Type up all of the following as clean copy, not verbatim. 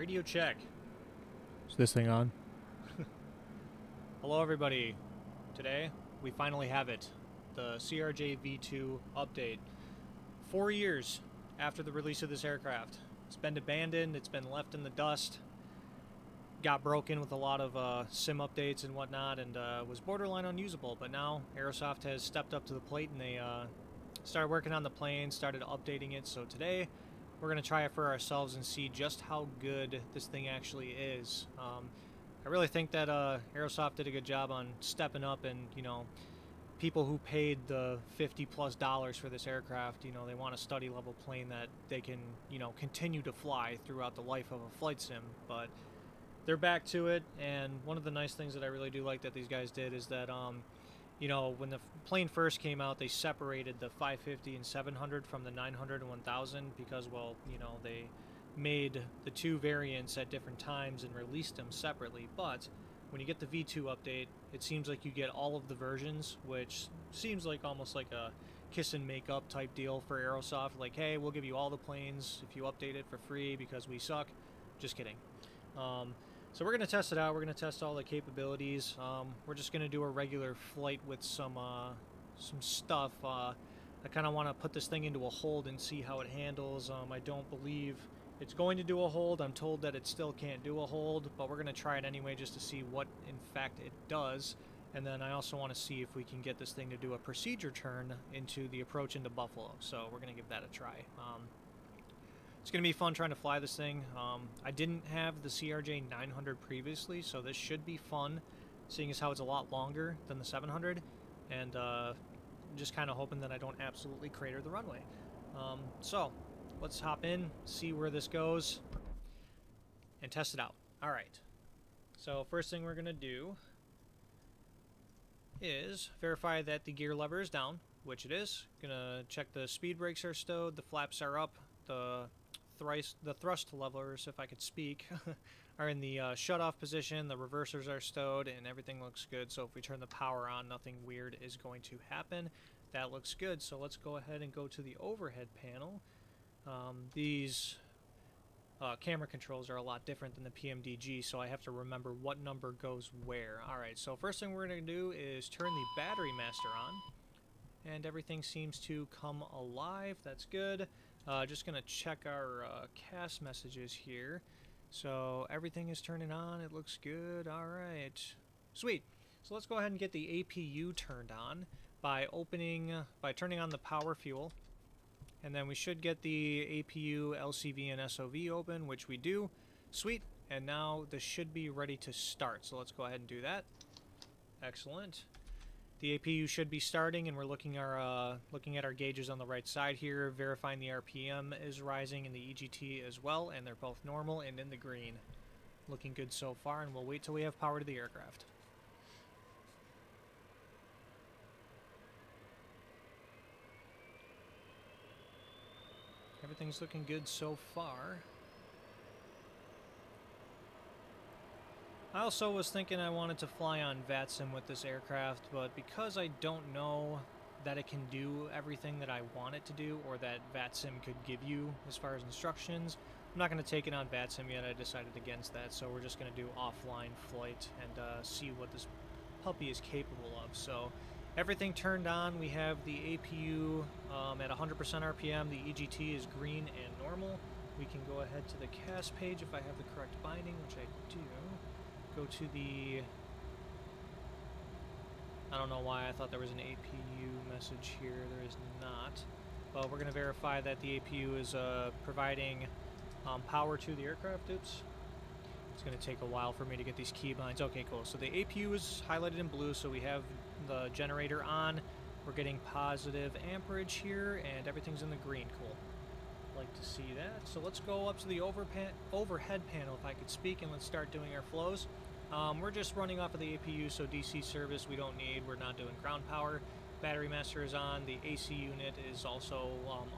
Radio check. Is this thing on? Hello everybody. Today, we finally have it. The CRJ V2 update. 4 years after the release of this aircraft. It's been abandoned, it's been left in the dust. Got broken with a lot of sim updates and whatnot, and was borderline unusable. But now, Aerosoft has stepped up to the plate and they started working on the plane, started updating it. So today, we're going to try it for ourselves and see just how good this thing actually is. I really think that Aerosoft did a good job on stepping up, and people who paid the $50+ for this aircraft, they want a study level plane that they can continue to fly throughout the life of a flight sim. But they're back to it, and one of the nice things that I really do like that these guys did is that when the plane first came out, they separated the 550 and 700 from the 900 and 1000 because, well, they made the two variants at different times and released them separately. But when you get the V2 update, it seems like you get all of the versions, which seems like almost like a kiss and make up type deal for Aerosoft. Like, hey, we'll give you all the planes if you update it for free because we suck. Just kidding. So we're going to test it out. We're going to test all the capabilities. We're just going to do a regular flight with some stuff. I kind of want to put this thing into a hold and see how it handles. I don't believe it's going to do a hold. I'm told that it still can't do a hold, but we're going to try it anyway just to see what, in fact, it does. And then I also want to see if we can get this thing to do a procedure turn into the approach into Buffalo. So we're going to give that a try. It's going to be fun trying to fly this thing. I didn't have the CRJ 900 previously, so this should be fun, seeing as how it's a lot longer than the 700, and just kind of hoping that I don't absolutely crater the runway. So, let's hop in, see where this goes, and test it out. Alright, so first thing we're going to do is verify that the gear lever is down, which it is. Going to check the speed brakes are stowed, the flaps are up, the thrust levers, if I could speak, are in the shut-off position, the reversers are stowed, and everything looks good. So if we turn the power on, nothing weird is going to happen. That looks good. So let's go ahead and go to the overhead panel. These camera controls are a lot different than the PMDG, so I have to remember what number goes where. Alright, so first thing we're going to do is turn the battery master on, and everything seems to come alive. That's good. Just going to check our CAS messages here. So everything is turning on. It looks good. Alright. Sweet. So let's go ahead and get the APU turned on by turning on the power fuel. And then we should get the APU, LCV, and SOV open, which we do. Sweet. And now this should be ready to start. So let's go ahead and do that. Excellent. The APU should be starting, and we're looking at our gauges on the right side here, verifying the RPM is rising in the EGT as well, and they're both normal and in the green. Looking good so far, and we'll wait till we have power to the aircraft. Everything's looking good so far. I also was thinking I wanted to fly on VATSIM with this aircraft, but because I don't know that it can do everything that I want it to do, or that VATSIM could give you as far as instructions, I'm not going to take it on VATSIM yet. I decided against that, so we're just going to do offline flight and see what this puppy is capable of. So everything turned on. We have the APU at 100% RPM. The EGT is green and normal. We can go ahead to the CAS page if I have the correct binding, which I do. Go to the... I don't know why I thought there was an APU message here. There is not. But we're going to verify that the APU is providing power to the aircraft. Oops. It's going to take a while for me to get these keybinds. Okay, cool. So the APU is highlighted in blue, so we have the generator on. We're getting positive amperage here, and everything's in the green. Cool. Like to see that. So let's go up to the overhead panel, if I could speak, and let's start doing our flows. We're just running off of the APU, so DC service we don't need. We're not doing ground power. Battery master is on. The AC unit is also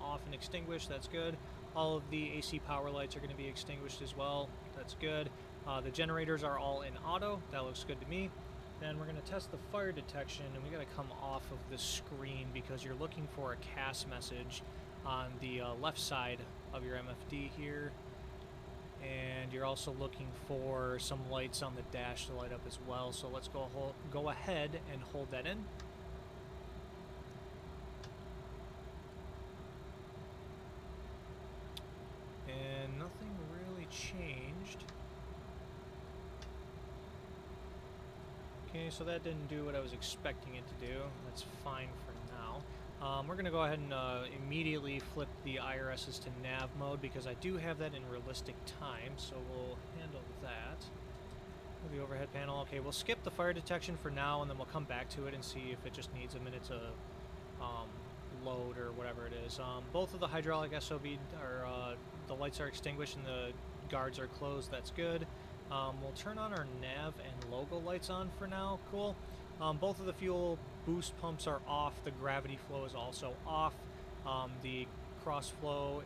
off and extinguished. That's good. All of the AC power lights are going to be extinguished as well. That's good. The generators are all in auto. That looks good to me. Then we're going to test the fire detection, and we got to come off of the screen because you're looking for a CAS message on the left side of your MFD here. And you're also looking for some lights on the dash to light up as well. So let's go ahead and hold that in. And nothing really changed. Okay, so that didn't do what I was expecting it to do. That's fine for now. We're going to go ahead and immediately flip the IRSs to nav mode because I do have that in realistic time, so we'll handle that. The overhead panel. Okay, we'll skip the fire detection for now, and then we'll come back to it and see if it just needs a minute to load or whatever it is. Both of the hydraulic SOV are, the lights are extinguished and the guards are closed. That's good. We'll turn on our nav and logo lights on for now. Cool. Both of the fuel boost pumps are off. The gravity flow is also off. The cross flow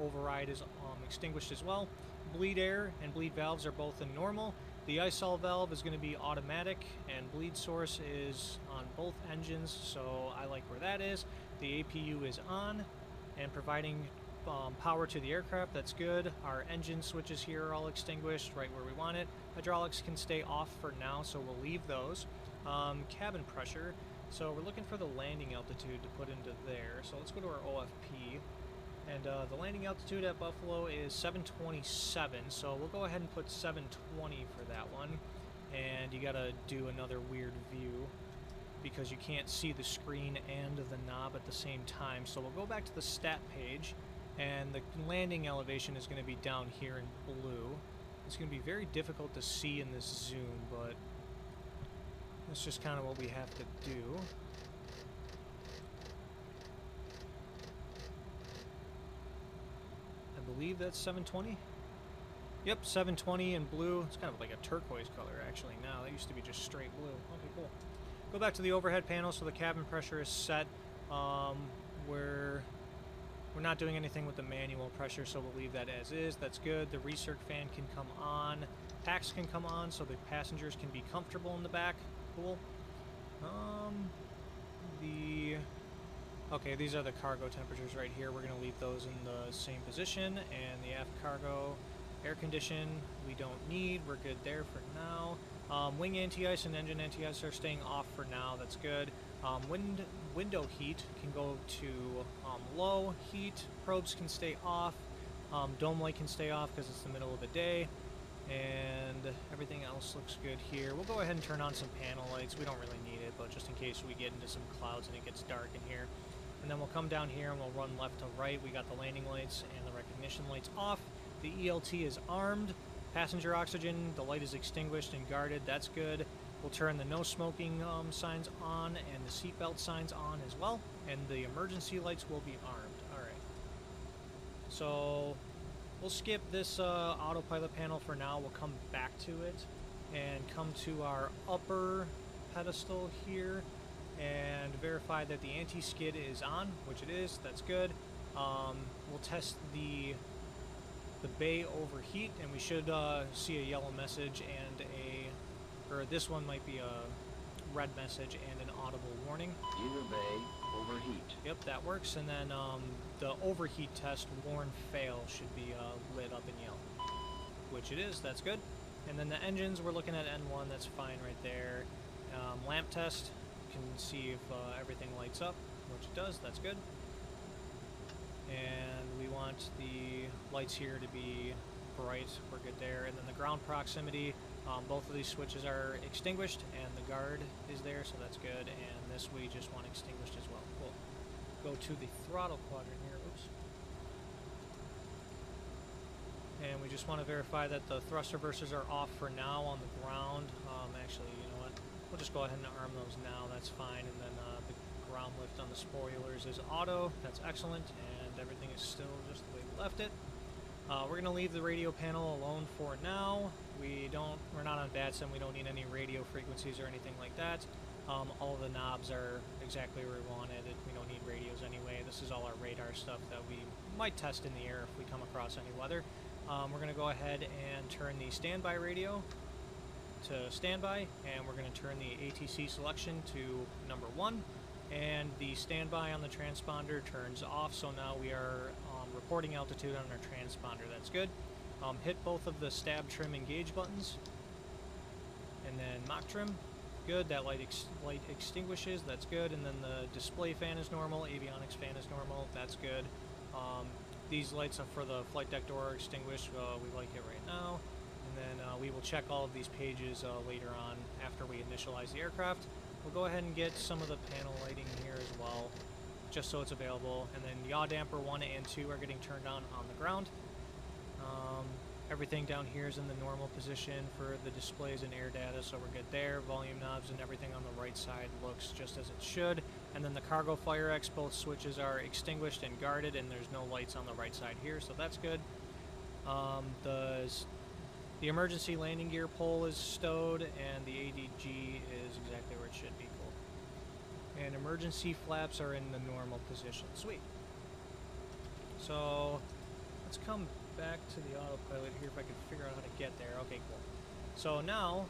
override is extinguished as well. Bleed air and bleed valves are both in normal. The ISOL valve is going to be automatic, and bleed source is on both engines, so I like where that is. The APU is on and providing power to the aircraft. That's good. Our engine switches here are all extinguished right where we want it. Hydraulics can stay off for now, so we'll leave those. Cabin pressure. So we're looking for the landing altitude to put into there. So let's go to our OFP. And the landing altitude at Buffalo is 727. So we'll go ahead and put 720 for that one. And you gotta do another weird view because you can't see the screen and the knob at the same time. So we'll go back to the stat page. And the landing elevation is going to be down here in blue. It's going to be very difficult to see in this zoom, but that's just kind of what we have to do. I believe that's 720. Yep, 720 in blue. It's kind of like a turquoise color actually now. That used to be just straight blue. Okay, cool. Go back to the overhead panel so the cabin pressure is set. We're not doing anything with the manual pressure, so we'll leave that as is. That's good. The recirc fan can come on. Packs can come on so the passengers can be comfortable in the back. Cool. Okay, these are the cargo temperatures right here. We're going to leave those in the same position. And the aft cargo air condition we don't need. We're good there for now. Wing anti-ice and engine anti-ice are staying off for now. That's good. Window heat can go to low heat. Probes can stay off. Dome light can stay off because it's the middle of the day. And everything else looks good here. We'll go ahead and turn on some panel lights. We don't really need it, but just in case we get into some clouds and it gets dark in here. And then we'll come down here and we'll run left to right. We got the landing lights and the recognition lights off. The ELT is armed. Passenger oxygen, the light is extinguished and guarded. That's good. We'll turn the no smoking signs on and the seatbelt signs on as well. And the emergency lights will be armed. Alright. So we'll skip this autopilot panel for now. We'll come back to it and come to our upper pedestal here and verify that the anti-skid is on, which it is. That's good. We'll test the bay overheat, and we should see a yellow message and or this one might be a red message and an audible warning. Inner bay overheat. Yep, that works. And then the overheat test warn fail should be lit up in yellow, which it is. That's good. And then the engines, we're looking at N1. That's fine right there. Lamp test, you can see if everything lights up, which it does. That's good. And we want the lights here to be bright. We're good there. And then the ground proximity, both of these switches are extinguished and the guard is there, so that's good. And this we just want extinguished as well. We'll go to the throttle quadrant here. Oops. And we just want to verify that the thrust reversers are off for now on the ground. Actually, you know what? We'll just go ahead and arm those now. That's fine. And then the ground lift on the spoilers is auto. That's excellent. And everything is still just the way we left it. We're going to leave the radio panel alone for now. We're not on BATSIM. We don't need any radio frequencies or anything like that. All of the knobs are exactly where we wanted it. We don't need radios anyway. This is all our radar stuff that we might test in the air if we come across any weather. We're going to go ahead and turn the standby radio to standby, and we're going to turn the ATC selection to number 1, and the standby on the transponder turns off, so now we are reporting altitude on our transponder. That's good. Hit both of the stab, trim, and gauge buttons. And then mock trim. Good, that light extinguishes, that's good. And then the display fan is normal, avionics fan is normal, that's good. These lights are for the flight deck door extinguished, we like it right now. And then we will check all of these pages later on after we initialize the aircraft. We'll go ahead and get some of the panel lighting here as well, just so it's available. And then yaw damper 1 and 2 are getting turned on the ground. Everything down here is in the normal position for the displays and air data, so we're good there. Volume knobs and everything on the right side looks just as it should. And then the cargo fire X, both switches are extinguished and guarded, and there's no lights on the right side here, so that's good. The emergency landing gear pole is stowed, and the ADG is exactly where it should be. Cool. And emergency flaps are in the normal position. Sweet. So let's come back to the autopilot here if I can figure out how to get there. Okay, cool. So now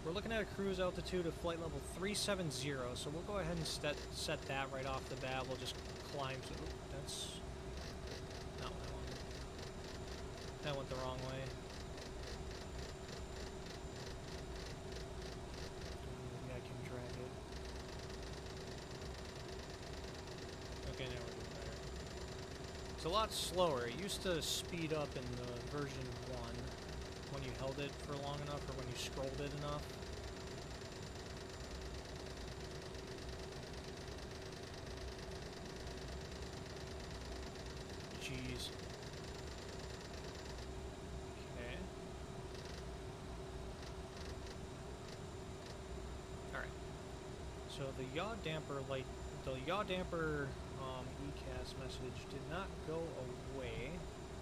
we're looking at a cruise altitude of flight level 370, so we'll go ahead and set that right off the bat. We'll just climb to... That's not what I wanted. That went the wrong way. Maybe I can drag it. Okay, now we're doing better. It's a lot slower. It used to speed up in the version 1 when you held it for long enough or when you scrolled it enough. Jeez. Okay. Alright. So the yaw damper light, the yaw damper ECAS message did not go away.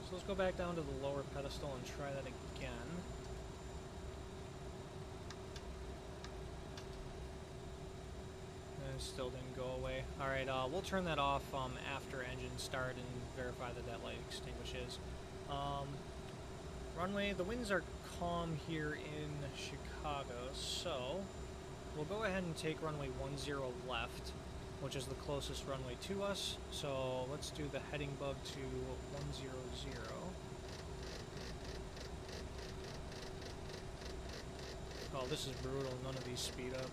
So let's go back down to the lower pedestal and try that again. And it still didn't go away. Alright, we'll turn that off after engine start and verify that that light extinguishes. Runway, the winds are calm here in Chicago, so we'll go ahead and take runway 10 left, which is the closest runway to us. So let's do the heading bug to 100. Oh, this is brutal. None of these speed up.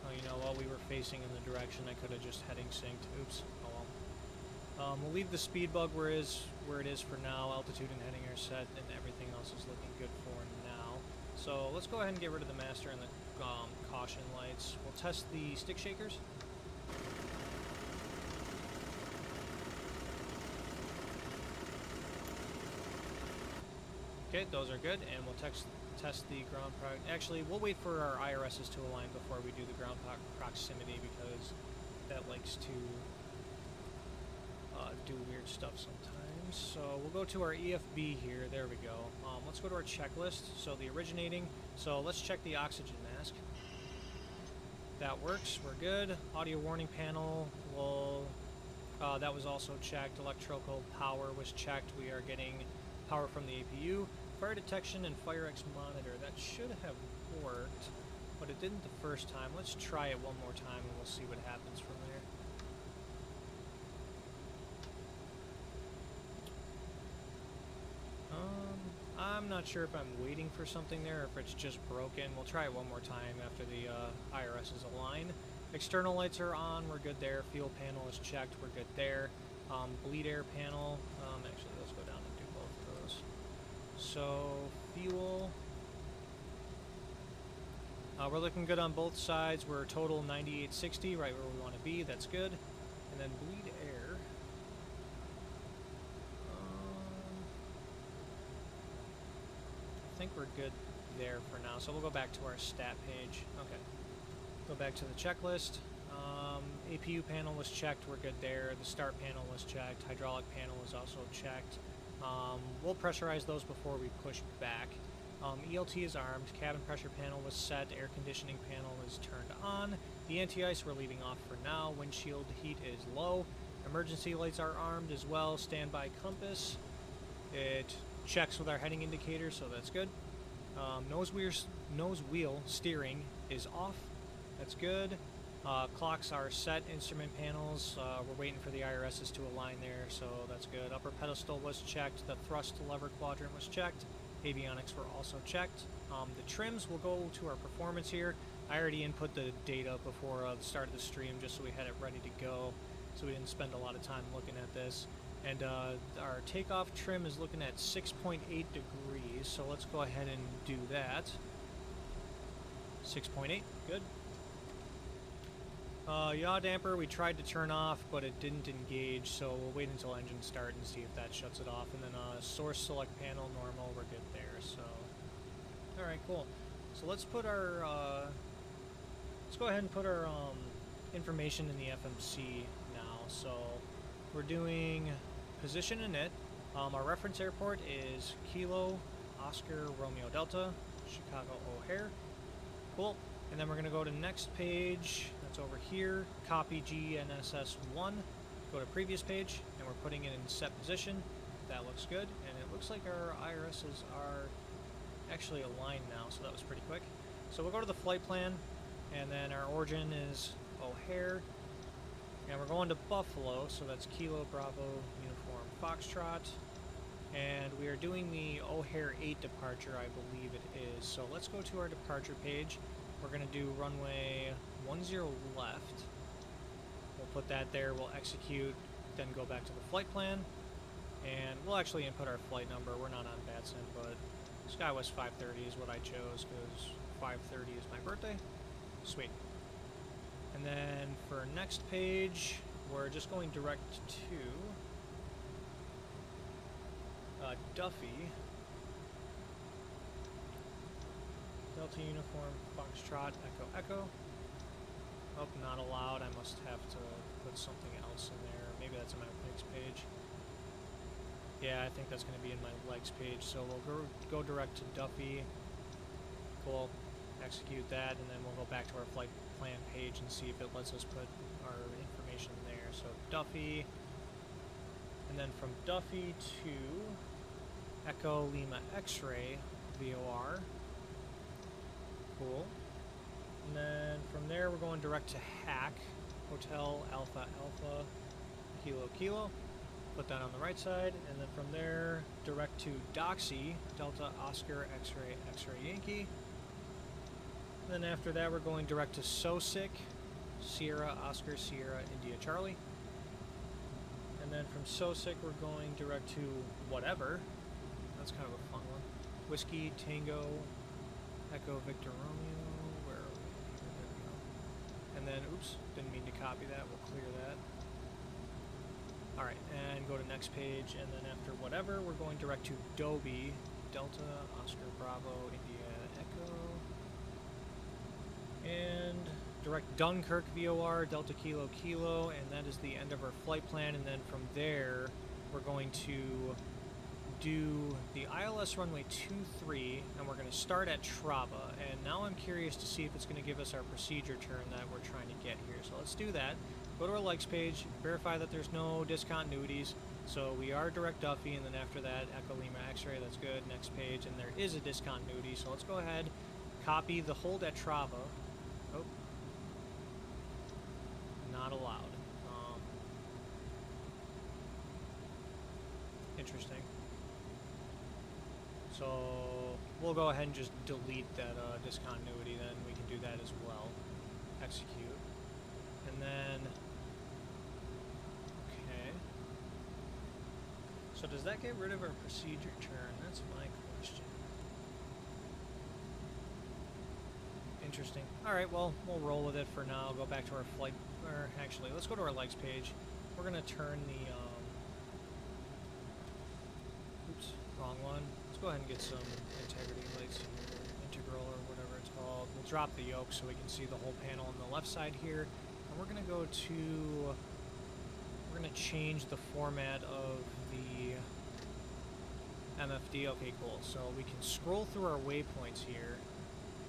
Oh, you know, while we were facing in the direction, I could have just heading synced. Oops. Oh well. We'll leave the speed bug where it is for now. Altitude and heading are set, and everything else is looking good for now. So let's go ahead and get rid of the master and the caution lights. We'll test the stick shakers. Okay, those are good, and we'll test the ground actually, we'll wait for our IRSs to align before we do the ground proximity, because that likes to do weird stuff sometimes. So we'll go to our EFB here. There we go. Let's go to our checklist. So the originating. So let's check the oxygen mask. That works. We're good. Audio warning panel. That was also checked. Electrical power was checked. We are getting power from the APU. Fire detection and FireX monitor. That should have worked, but it didn't the first time. Let's try it one more time and we'll see what happens from there. I'm not sure if I'm waiting for something there or if it's just broken. We'll try it one more time after the IRSs align. External lights are on. We're good there. Fuel panel is checked. We're good there. Bleed air panel. Actually, let's go down and do both of those. So, fuel. We're looking good on both sides. We're total 9860, right where we want to be. That's good. And then bleed air. I think we're good there for now. So we'll go back to our stat page. Okay. Go back to the checklist. APU panel was checked. We're good there. The start panel was checked. Hydraulic panel was also checked. We'll pressurize those before we push back. ELT is armed. Cabin pressure panel was set. Air conditioning panel is turned on. The anti-ice we're leaving off for now. Windshield heat is low. Emergency lights are armed as well. Standby compass. It checks with our heading indicator, so that's good. Nose wheel steering is off. That's good. Clocks are set, instrument panels, we're waiting for the IRSs to align there, so that's good. Upper pedestal was checked, the thrust lever quadrant was checked, avionics were also checked. The trims will go to our performance here. I already input the data before the start of the stream just so we had it ready to go, so we didn't spend a lot of time looking at this. And our takeoff trim is looking at 6.8 degrees, so let's go ahead and do that. 6.8, good. Yaw damper we tried to turn off, but it didn't engage, so we'll wait until engine start and see if that shuts it off. And then source select panel normal, we're good there. So, all right, cool. So let's put our let's go ahead and put our information in the FMC now. So we're doing position init. Our reference airport is Kilo Oscar Romeo Delta, Chicago O'Hare. Cool. And then we're going to go to next page. That's over here. Copy GNSS1. Go to previous page, and we're putting it in set position. That looks good. And it looks like our IRSs are actually aligned now, so that was pretty quick. So we'll go to the flight plan, and then our origin is O'Hare. And we're going to Buffalo, so that's Kilo Bravo Uniform Foxtrot. And we are doing the O'Hare 8 departure, I believe it is. So let's go to our departure page. We're going to do runway 10 left. We'll put that there, we'll execute, then go back to the flight plan. And we'll actually input our flight number. We're not on Batson, but SkyWest 530 is what I chose because 530 is my birthday. Sweet. And then for next page, we're just going direct to Duffy. Delta Uniform, Foxtrot, Echo, Echo. Oh, not allowed. I must have to put something else in there. Maybe that's in my legs page. Yeah, I think that's going to be in my legs page. So we'll go direct to Duffy. Cool. Execute that, and then we'll go back to our flight plan page and see if it lets us put our information there. So Duffy. And then from Duffy to Echo Lima X-Ray VOR. Cool. And then from there we're going direct to Hack, Hotel Alpha Alpha, Kilo Kilo. Put that on the right side. And then from there, direct to Doxy, Delta Oscar X-Ray X-Ray Yankee. And then after that we're going direct to Sosic, Sierra Oscar Sierra India Charlie. And then from Sosic we're going direct to whatever. That's kind of a fun one. Whiskey Tango Echo Victor Romeo, where are we? Here, there we go. And then, oops, didn't mean to copy that, we'll clear that. Alright, and go to next page, and then after whatever, we're going direct to Dobie, Delta, Oscar, Bravo, India, Echo. And direct Dunkirk VOR, Delta Kilo Kilo, and that is the end of our flight plan, and then from there, we're going to do the ILS runway 23, and we're going to start at Traba. And now I'm curious to see if it's going to give us our procedure turn that we're trying to get here. So let's do that. Go to our legs page, verify that there's no discontinuities. So we are direct Duffy, and then after that, Echo Lima X-Ray, that's good. Next page, and there is a discontinuity. So let's go ahead, copy the hold at Traba. Oh, not allowed. Interesting. So we'll go ahead and just delete that discontinuity, then we can do that as well. Execute. And then, okay. So does that get rid of our procedure turn? That's my question. Interesting. Alright, well, we'll roll with it for now. Go back to our flight, or actually, let's go to our legs page. We're going to turn the, oops, wrong one. Go ahead and get some integrity lights here, integral or whatever it's called. We'll drop the yoke so we can see the whole panel on the left side here. And we're going to go to, we're going to change the format of the MFD. Okay, cool. So we can scroll through our waypoints here.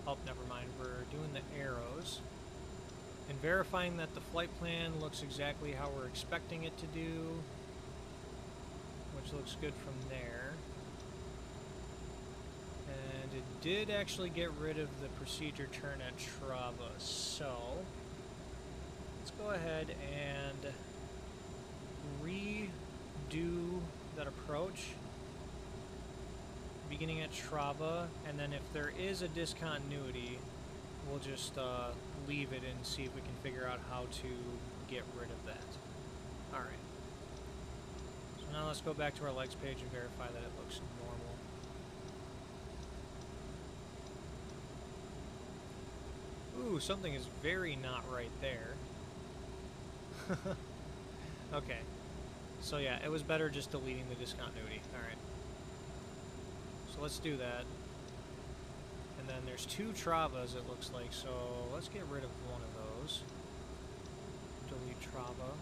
Oh, never mind. We're doing the arrows. And verifying that the flight plan looks exactly how we're expecting it to do, which looks good from there. And it did actually get rid of the procedure turn at Traba, so ahead and redo that approach, beginning at Trava, and then if there is a discontinuity, we'll just leave it and see if we can figure out how to get rid of that. Alright. So now let's go back to our legs page and verify that it looks normal. Ooh, something is very not right there. Okay. So yeah, it was better just deleting the discontinuity. Alright. So let's do that. And then there's 2 Travas, it looks like, so let's get rid of one of those. Delete Trava.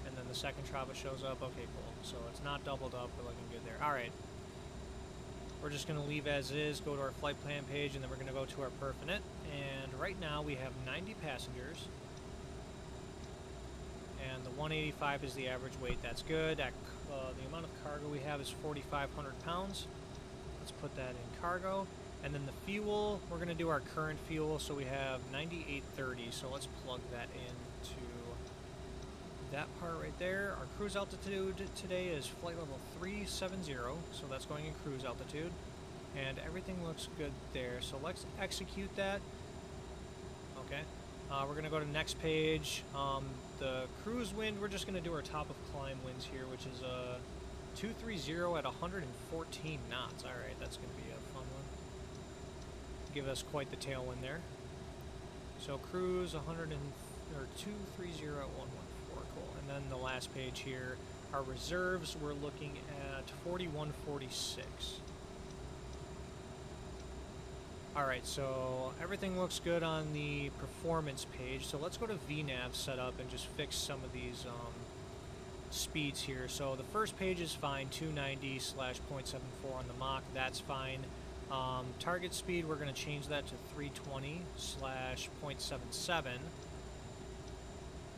And then the second Trava shows up. Okay, cool. So it's not doubled up. We're looking good there. Alright. We're just going to leave as is, go to our flight plan page, and then we're going to go to our perf in it. And right now we have 90 passengers. And the 185 is the average weight. That's good. The amount of cargo we have is 4,500 pounds. Let's put that in cargo. And then the fuel, we're going to do our current fuel. So we have 9830. So let's plug that into that part right there. Our cruise altitude today is flight level 370. So that's going in cruise altitude. And everything looks good there. So let's execute that. Okay. We're going to go to the next page. The cruise wind, we're just going to do our top of climb winds here, which is 230 at 114 knots. Alright, that's going to be a fun one. Give us quite the tailwind there. So cruise 230 at 114. Cool. And then the last page here, our reserves, we're looking at 4146. Alright, so everything looks good on the performance page. So let's go to VNAV setup and just fix some of these speeds here. So the first page is fine, 290/.74 on the Mach, that's fine. Target speed, we're going to change that to 320/.77.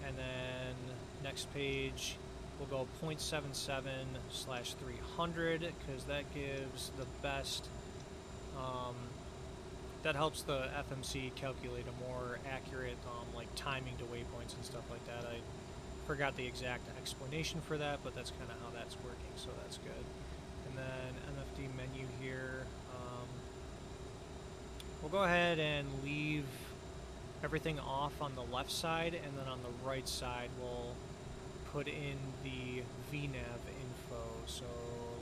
And then next page, we'll go 0.77/300 because that gives the best... that helps the FMC calculate a more accurate like timing to waypoints and stuff like that. I forgot the exact explanation for that, but that's kind of how that's working, so that's good. And then MFD menu here. We'll go ahead and leave everything off on the left side, and then on the right side we'll put in the VNAV info. So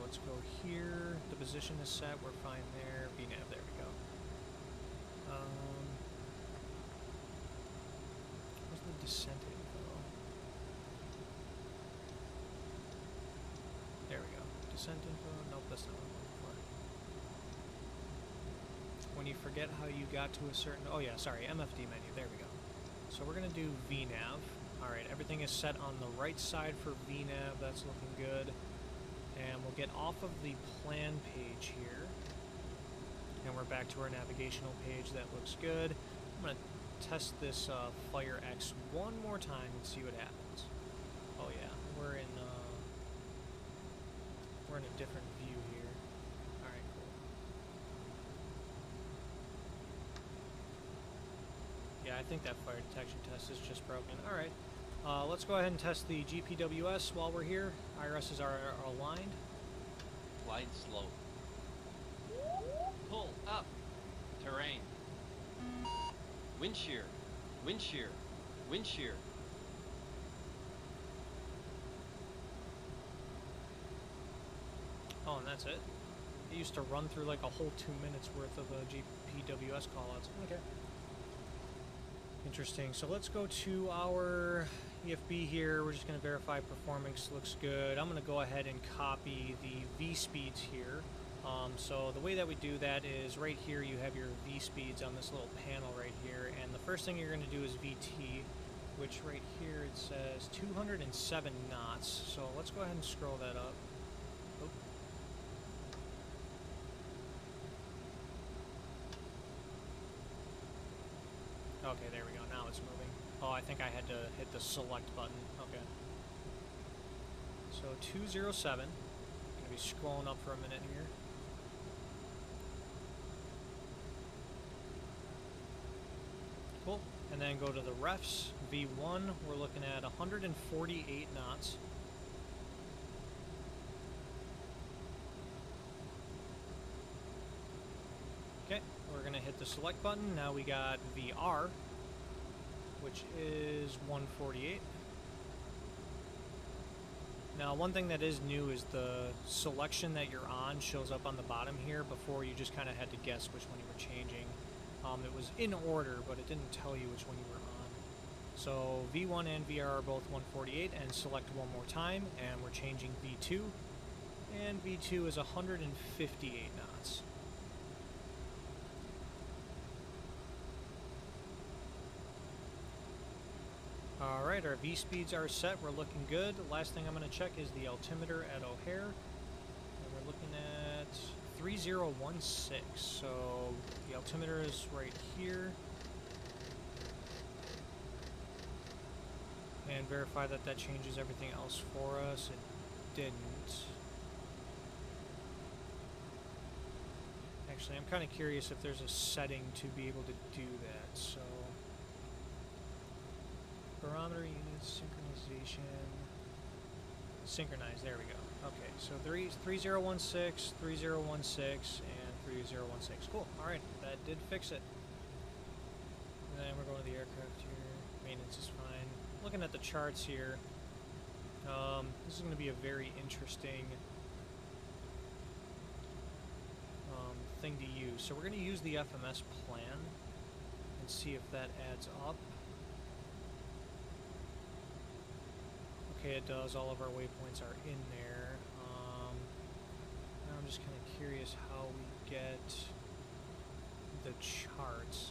let's go here. The position is set. We're fine there. VNAV, there we go. Where's the descent info? There we go. Descent info? Nope, that's not what I'm looking for. When you forget how you got to a certain... Oh yeah, sorry, MFD menu. There we go. So we're going to do VNAV. Alright, everything is set on the right side for VNAV. That's looking good. And we'll get off of the plan page here. And we're back to our navigational page. That looks good. I'm going to test this Fire X one more time and see what happens. Oh yeah, we're in a different view here. Alright, cool. Yeah, I think that fire detection test is just broken. Alright, let's go ahead and test the GPWS while we're here. IRSs are aligned. Glide slow. Pull up. Terrain. Wind shear. Wind shear. Wind shear. Oh, and that's it? It used to run through like a whole 2 minutes worth of GPWS callouts. Okay. Interesting. So let's go to our EFB here. We're just going to verify performance looks good. I'm going to go ahead and copy the V speeds here. So the way that we do that is right here you have your V speeds on this little panel right here, and the first thing you're going to do is VT, which right here it says 207 knots. So let's go ahead and scroll that up. Okay, there we go. Now it's moving. Oh, I think I had to hit the select button. Okay. So 207. I'm going to be scrolling up for a minute here. Cool. And then go to the refs, V1, we're looking at 148 knots. Okay, we're going to hit the select button. Now we got VR, which is 148. Now, one thing that is new is the selection that you're on shows up on the bottom here. Before, you just kind of had to guess which one you were changing. It was in order, but it didn't tell you which one you were on. So V1 and VR are both 148, and select one more time, and we're changing V2. And V2 is 158 knots. Alright, our V speeds are set. We're looking good. Last thing I'm going to check is the altimeter at O'Hare. And we're looking at 3016. So the altimeter is right here. And verify that that changes everything else for us. It didn't. Actually, I'm kind of curious if there's a setting to be able to do that. So barometer units, synchronization, synchronize, there we go. Okay, so 3016, 3016, and 3016. Cool, alright, that did fix it. And then we're going to the aircraft here. Maintenance is fine. Looking at the charts here, this is going to be a very interesting thing to use. So we're going to use the FMS plan and see if that adds up. Okay, it does. All of our waypoints are in there. Now I'm just kind of curious how we get the charts.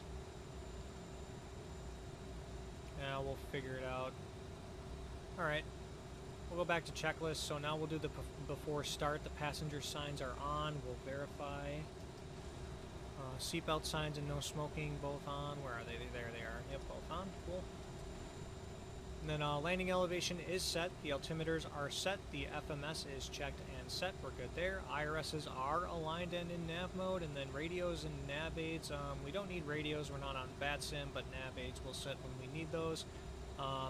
Now we'll figure it out. Alright, we'll go back to checklist. So now we'll do the before start. The passenger signs are on. We'll verify. Seatbelt signs and no smoking, both on. Where are they? There they are. Yep, both on. Cool. And then landing elevation is set. The altimeters are set. The FMS is checked and set. We're good there. IRSs are aligned and in nav mode. And then radios and nav aids. We don't need radios. We're not on VATSIM, but nav aids will set when we need those.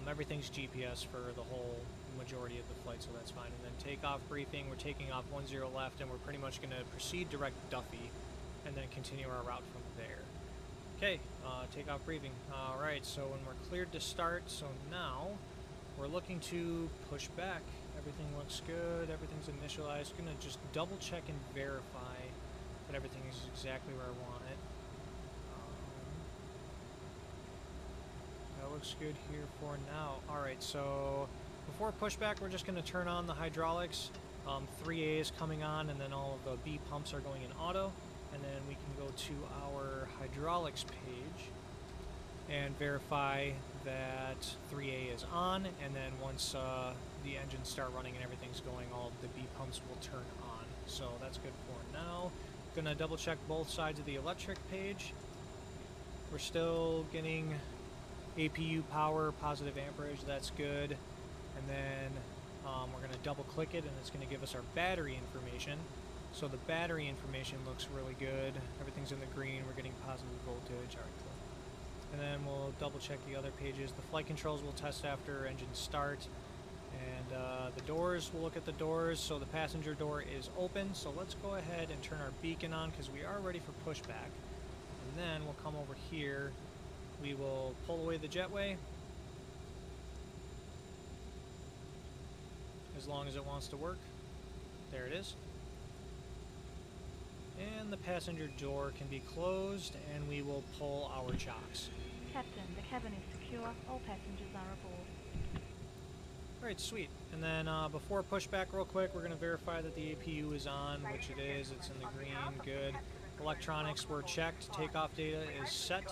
Everything's GPS for the whole majority of the flight, so that's fine. And then takeoff briefing. We're taking off 10 left, and we're pretty much going to proceed direct Duffy and then continue our route from there. Okay, takeoff briefing. Alright, so when we're cleared to start, so now we're looking to push back. Everything looks good, everything's initialized. Gonna just double check and verify that everything is exactly where I want it. That looks good here for now. Alright, so before pushback, we're just gonna turn on the hydraulics. 3A is coming on, and then all of the B pumps are going in auto. And then we can go to our hydraulics page and verify that 3A is on, and then once the engines start running and everything's going, all of the B pumps will turn on. So that's good for now. Gonna double check both sides of the electric page. We're still getting APU power, positive amperage, that's good. And then we're gonna double click it, and it's gonna give us our battery information. So the battery information looks really good. Everything's in the green. We're getting positive voltage. All right, cool. And then we'll double check the other pages. The flight controls we'll test after engine start. And the doors, we'll look at the doors. So the passenger door is open. So let's go ahead and turn our beacon on because we are ready for pushback. And then we'll come over here. We will pull away the jetway. As long as it wants to work. There it is. And the passenger door can be closed, and we will pull our chocks. Captain, the cabin is secure. All passengers are aboard. Alright, sweet. And then before pushback real quick, we're going to verify that the APU is on, which it is. It's in the green. Good. Electronics were checked. Takeoff data is set.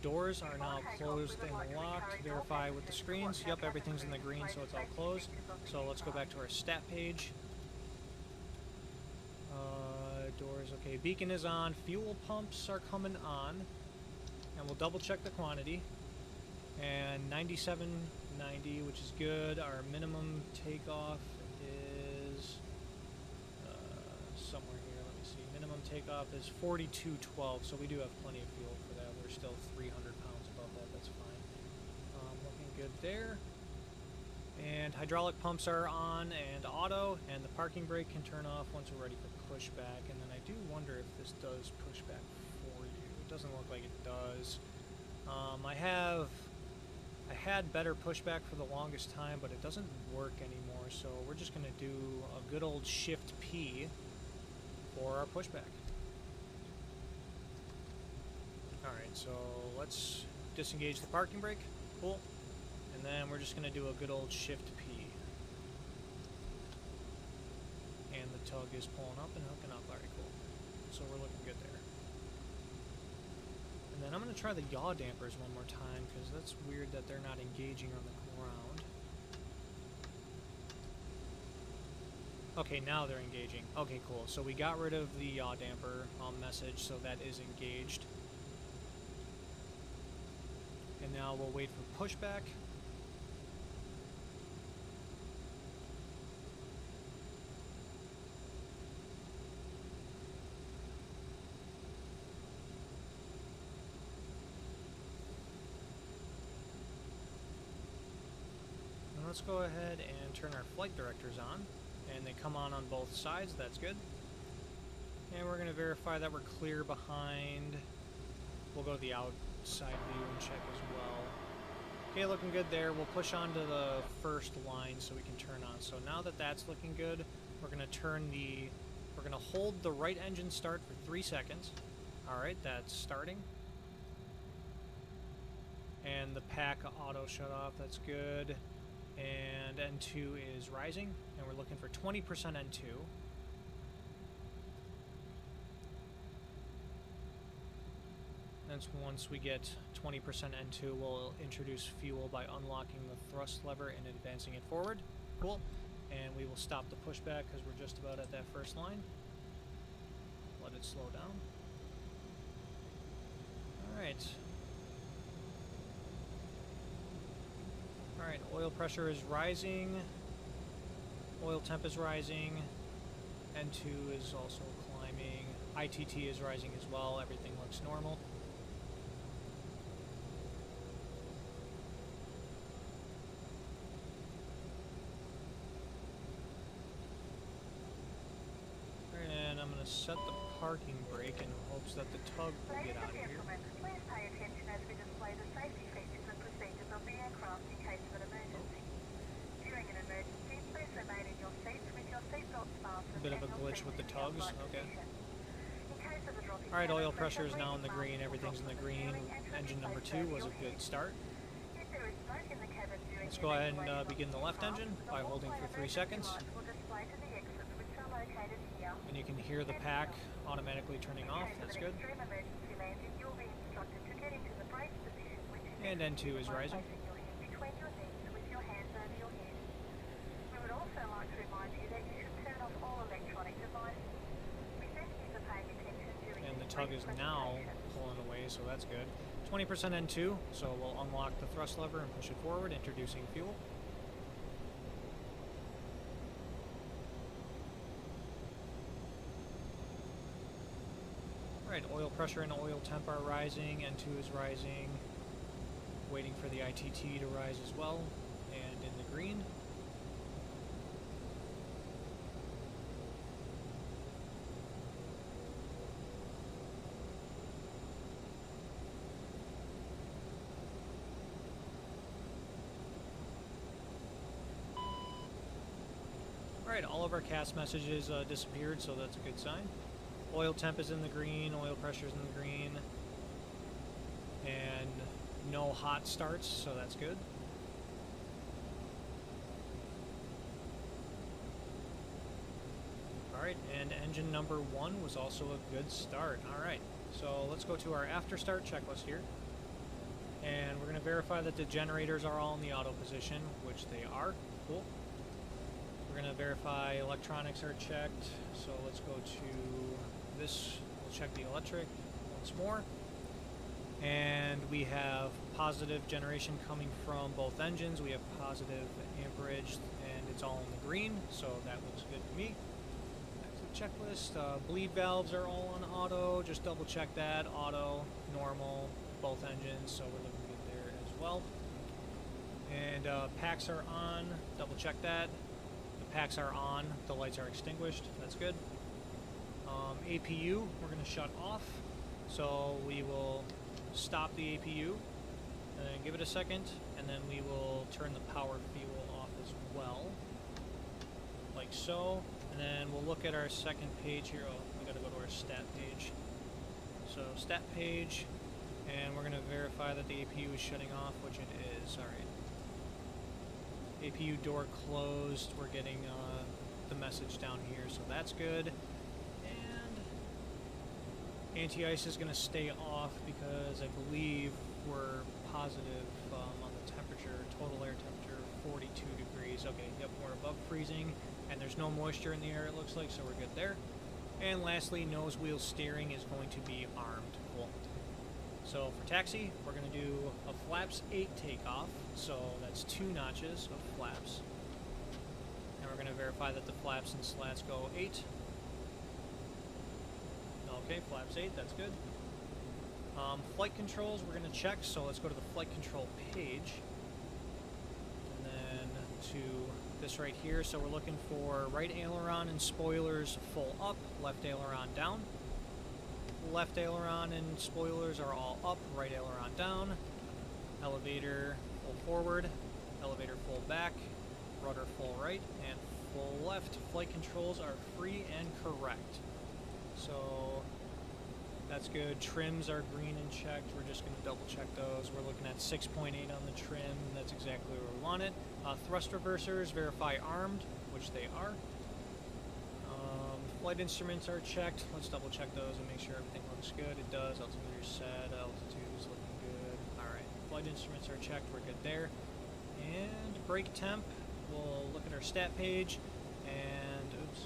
Doors are now closed and locked. Verify with the screens. Yep, everything's in the green, so it's all closed. So let's go back to our stat page. Doors, okay, beacon is on, fuel pumps are coming on, and we'll double check the quantity, and 9790, which is good. Our minimum takeoff is somewhere here, let me see, minimum takeoff is 4212, so we do have plenty of fuel for that. We're still 300 pounds above that, that's fine. there. And hydraulic pumps are on and auto, and the parking brake can turn off once we're ready for pushback. And then I do wonder if this does pushback for you. It doesn't look like it does. I had better pushback for the longest time, but it doesn't work anymore, so we're just going to do a good old Shift P for our pushback. Alright, so let's disengage the parking brake. Cool. And then we're just going to do a good old Shift P. And the tug is pulling up and hooking up. Alright, cool. So we're looking good there. And then I'm going to try the yaw dampers one more time, because that's weird that they're not engaging on the ground. Okay, now they're engaging. Okay, cool. So we got rid of the yaw damper message, so that is engaged. And now we'll wait for pushback. And let's go ahead and turn our flight directors on. And they come on both sides, that's good. And we're going to verify that we're clear behind. We'll go to the outside view and check as well. Okay, looking good there. We'll push on to the first line so we can turn on. So now that that's looking good, we're going to hold the right engine start for 3 seconds. Alright, that's starting. And the pack auto shut off, that's good. And N2 is rising, and we're looking for 20% N2. And once we get 20% N2, we'll introduce fuel by unlocking the thrust lever and advancing it forward. Cool. And we will stop the pushback because we're just about at that first line. Let it slow down. Alright. Alright, oil pressure is rising. Oil temp is rising. N2 is also climbing. ITT is rising as well. Everything looks normal. And I'm going to set the parking brake in hopes that the tug will get out of here. Please pay attention as we display the safety features and procedures of the aircraft in case of an emergency. During an emergency, please remain in your seats with your seatbelts fastened. A bit of a glitch with the tugs. Okay. Alright, oil pressure is now in the green. Everything's in the green. Engine number 2 was a good start. Let's go ahead and begin the left engine by holding for 3 seconds. And you can hear the pack automatically turning off. That's good. And N2 is rising. And the tug is now pulling away, so that's good. 20% N2, so we'll unlock the thrust lever and push it forward, introducing fuel. Alright, oil pressure and oil temp are rising, N2 is rising. Waiting for the ITT to rise as well, and in the green. Alright, all of our CAS messages disappeared, so that's a good sign. Oil temp is in the green, oil pressure is in the green, and no hot starts, so that's good. Alright, and engine number 1 was also a good start. Alright, so let's go to our after start checklist here. And we're going to verify that the generators are all in the auto position, which they are. Cool. We're going to verify electronics are checked, so let's go to this. We'll check the electric once more. And we have positive generation coming from both engines. We have positive amperage, and it's all in the green, so that looks good to me. Back to the checklist. Bleed valves are all on auto. Just double check that. Auto, normal, both engines, so we're looking good there as well. And And packs are on. Double check that. The packs are on. The lights are extinguished. That's good. APU, we're going to shut off. So we will stop the APU and then give it a second, and then we will turn the power fuel off as well, like so. And then we'll look at our second page here. Oh, we got to go to our stat page. So stat page, and we're going to verify that the APU is shutting off, which it is. All right. APU door closed. We're getting the message down here, so that's good. Anti-ice is going to stay off because I believe we're positive on the temperature, total air temperature, 42 degrees. Okay, yep, we're above freezing, and there's no moisture in the air, it looks like, so we're good there. And lastly, nose wheel steering is going to be armed. Cool. So for taxi, we're going to do a flaps 8 takeoff, so that's 2 notches of flaps. And we're going to verify that the flaps and slats go 8. Okay, flaps 8, that's good. Flight controls, we're going to check, so let's go to the flight control page. And then to this right here, so we're looking for right aileron and spoilers full up, left aileron down. Left aileron and spoilers are all up, right aileron down. Elevator full forward, elevator full back, rudder full right, and full left. Flight controls are free and correct. So that's good. Trims are green and checked. We're just going to double check those. We're looking at 6.8 on the trim. That's exactly where we want it. Thrust reversers, verify armed, which they are. Flight instruments are checked. Let's double check those and make sure everything looks good. It does. Altimeter set. Altitude is looking good. Alright. Flight instruments are checked. We're good there. And brake temp. We'll look at our stat page. And, oops.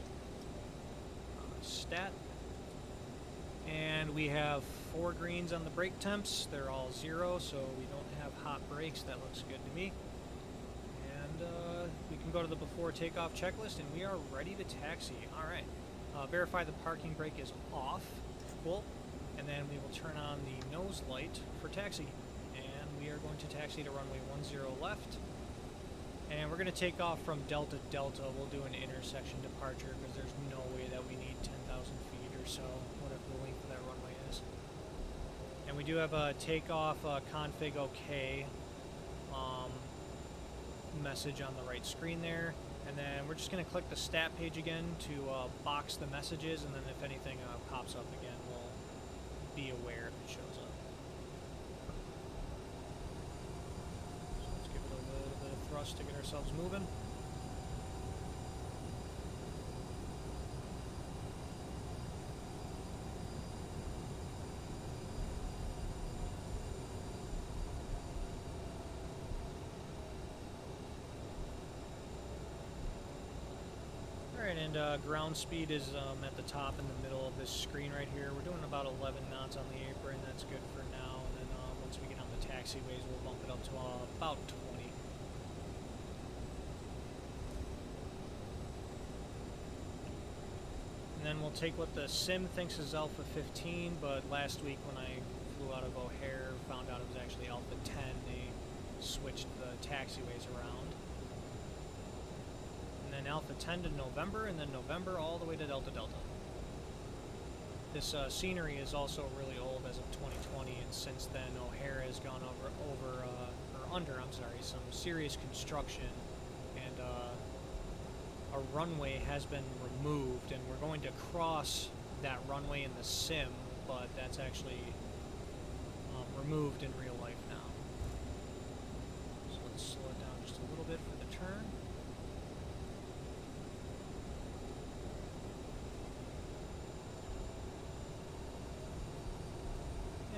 Stat. And we have 4 greens on the brake temps. They're all 0, so we don't have hot brakes. That looks good to me. And we can go to the before takeoff checklist, and we are ready to taxi. All right. Verify the parking brake is off. Cool. And then we will turn on the nose light for taxi. And we are going to taxi to runway 10 left. And we're going to take off from Delta Delta. We'll do an intersection departure because there's no way that we need 10,000 feet or so, whatever the length of that runway is. And we do have a takeoff config OK message on the right screen there. And then we're just going to click the stat page again to box the messages, and then if anything pops up again, we'll be aware if it shows up. So let's give it a little bit of thrust to get ourselves moving. Alright, and ground speed is at the top in the middle of this screen right here. We're doing about 11 knots on the apron. That's good for now. And then once we get on the taxiways, we'll bump it up to about 20. And then we'll take what the sim thinks is Alpha 15, but last week when I flew out of O'Hare, found out it was actually Alpha 10. They switched the taxiways around. And then Alpha 10 to November, and then November all the way to Delta Delta. This scenery is also really old as of 2020, and since then O'Hare has gone under some serious construction, and a runway has been removed, and we're going to cross that runway in the sim, but that's actually removed in real life now. So let's slow it down just a little bit for the turn.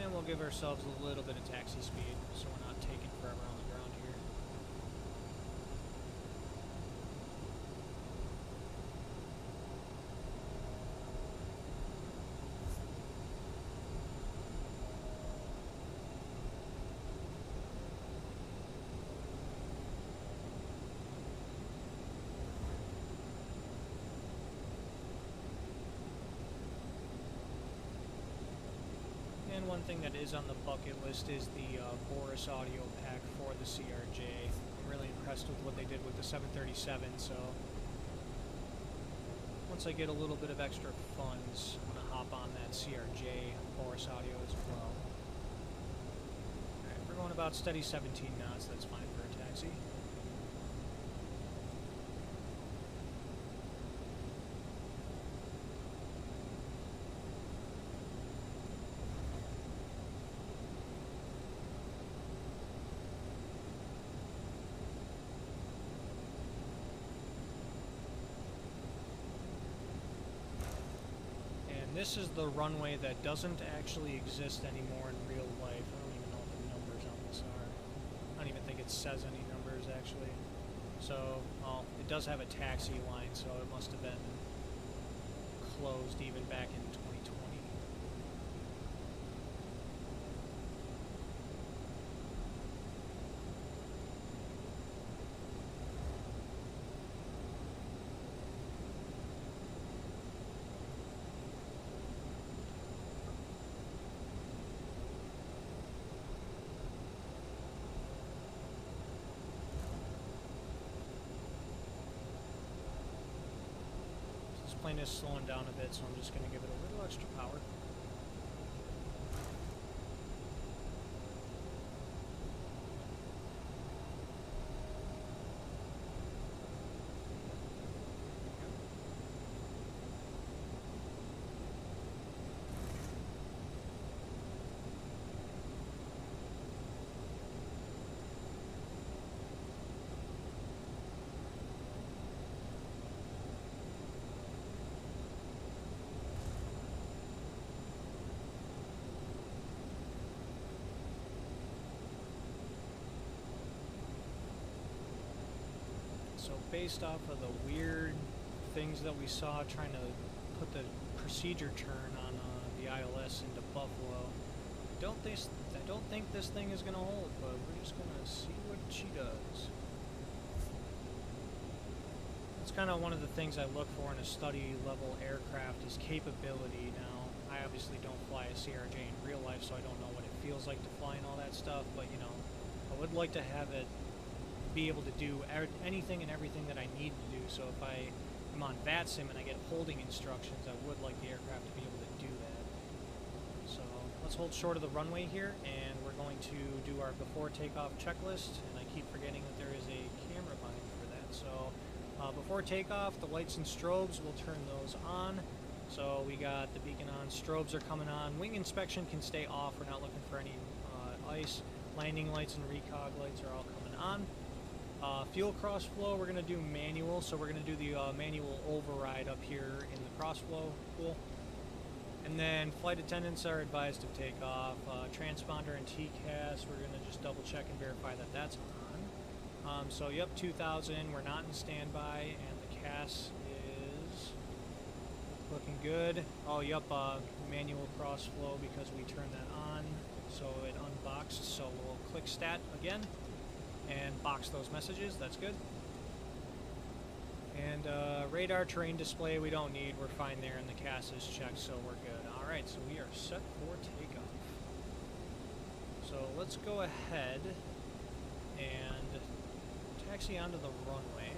And we'll give ourselves a little bit of taxi speed so we're not taking forever on the ground here. And one thing that is on the bucket list is the Boris audio pack for the CRJ. I'm really impressed with what they did with the 737, so once I get a little bit of extra funds, I'm going to hop on that CRJ Boris audio as well. Alright, we're going about steady 17 knots, that's fine for a taxi. This is the runway that doesn't actually exist anymore in real life. I don't even know what the numbers on this are. I don't even think it says any numbers, actually. So, well, it does have a taxi line, so it must have been closed even back in 2020. Plane is slowing down a bit, so I'm just going to give it a little extra power. So based off of the weird things that we saw trying to put the procedure turn on the ILS into Buffalo, I don't think this thing is going to hold, but we're just going to see what she does. That's kind of one of the things I look for in a study level aircraft is capability. Now, I obviously don't fly a CRJ in real life, so I don't know what it feels like to fly and all that stuff, but you know, I would like to have it be able to do anything and everything that I need to do. So if I am on VATSIM and I get holding instructions, I would like the aircraft to be able to do that. So let's hold short of the runway here, and we're going to do our before takeoff checklist, and I keep forgetting that there is a camera behind for that. So before takeoff, the lights and strobes, we'll turn those on. So we got the beacon on, strobes are coming on, wing inspection can stay off, we're not looking for any ice, landing lights and recog lights are all coming on. Fuel cross flow, we're going to do manual, so we're going to do the manual override up here in the cross flow pool. And then flight attendants are advised to take off. Transponder and TCAS, we're going to just double check and verify that that's on. So yep, 2000, we're not in standby, and the CAS is looking good. Oh yep, manual cross flow because we turned that on, so it unboxed, so we'll click stat again and box those messages, that's good. And radar terrain display we don't need, we're fine there, and the CAS is checked, so we're good. Alright, so we are set for takeoff. So let's go ahead and taxi onto the runway.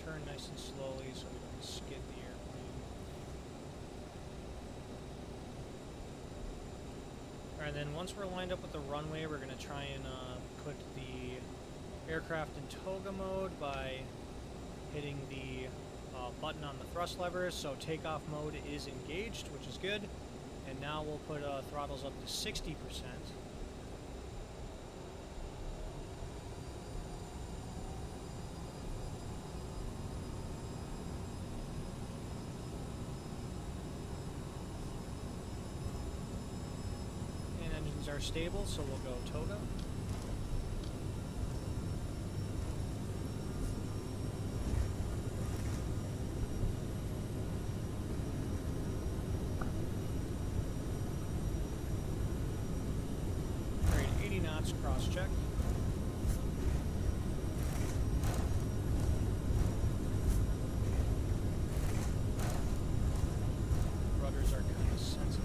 Turn nice and slowly so we don't skid the airplane. Alright, then once we're lined up with the runway, we're going to try and put the aircraft in toga mode by hitting the button on the thrust lever. So takeoff mode is engaged, which is good. And now we'll put throttles up to 60%. Are stable, so we'll go toga. Thrust check. Rudders are kind of sensitive.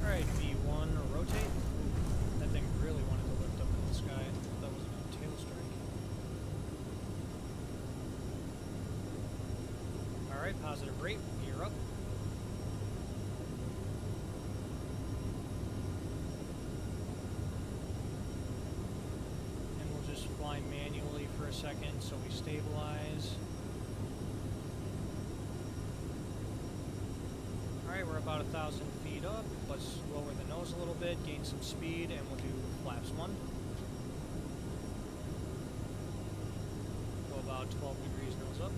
Alright, V1, rotate. Ooh, that thing really wanted to lift up in the sky. That wasn't a tail strike. Alright, positive rate. Gear up. And we'll just fly manually for a second so we stabilize. Alright, we're about 1,000 feet up. Let's lower the nose a little bit, gain some speed, and we'll do flaps 1. Go about 12 degrees nose up.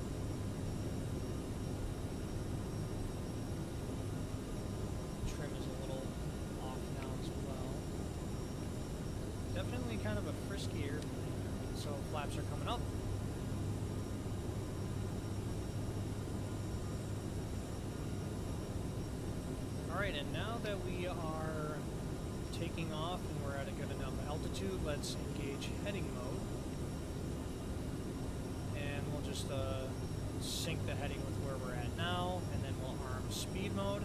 Trim is a little off now as well. Definitely kind of a friskier, so flaps are coming up. Alright, and now that we are taking off and we're at a good enough altitude, let's engage heading mode. And we'll just sync the heading with where we're at now, and then we'll arm speed mode.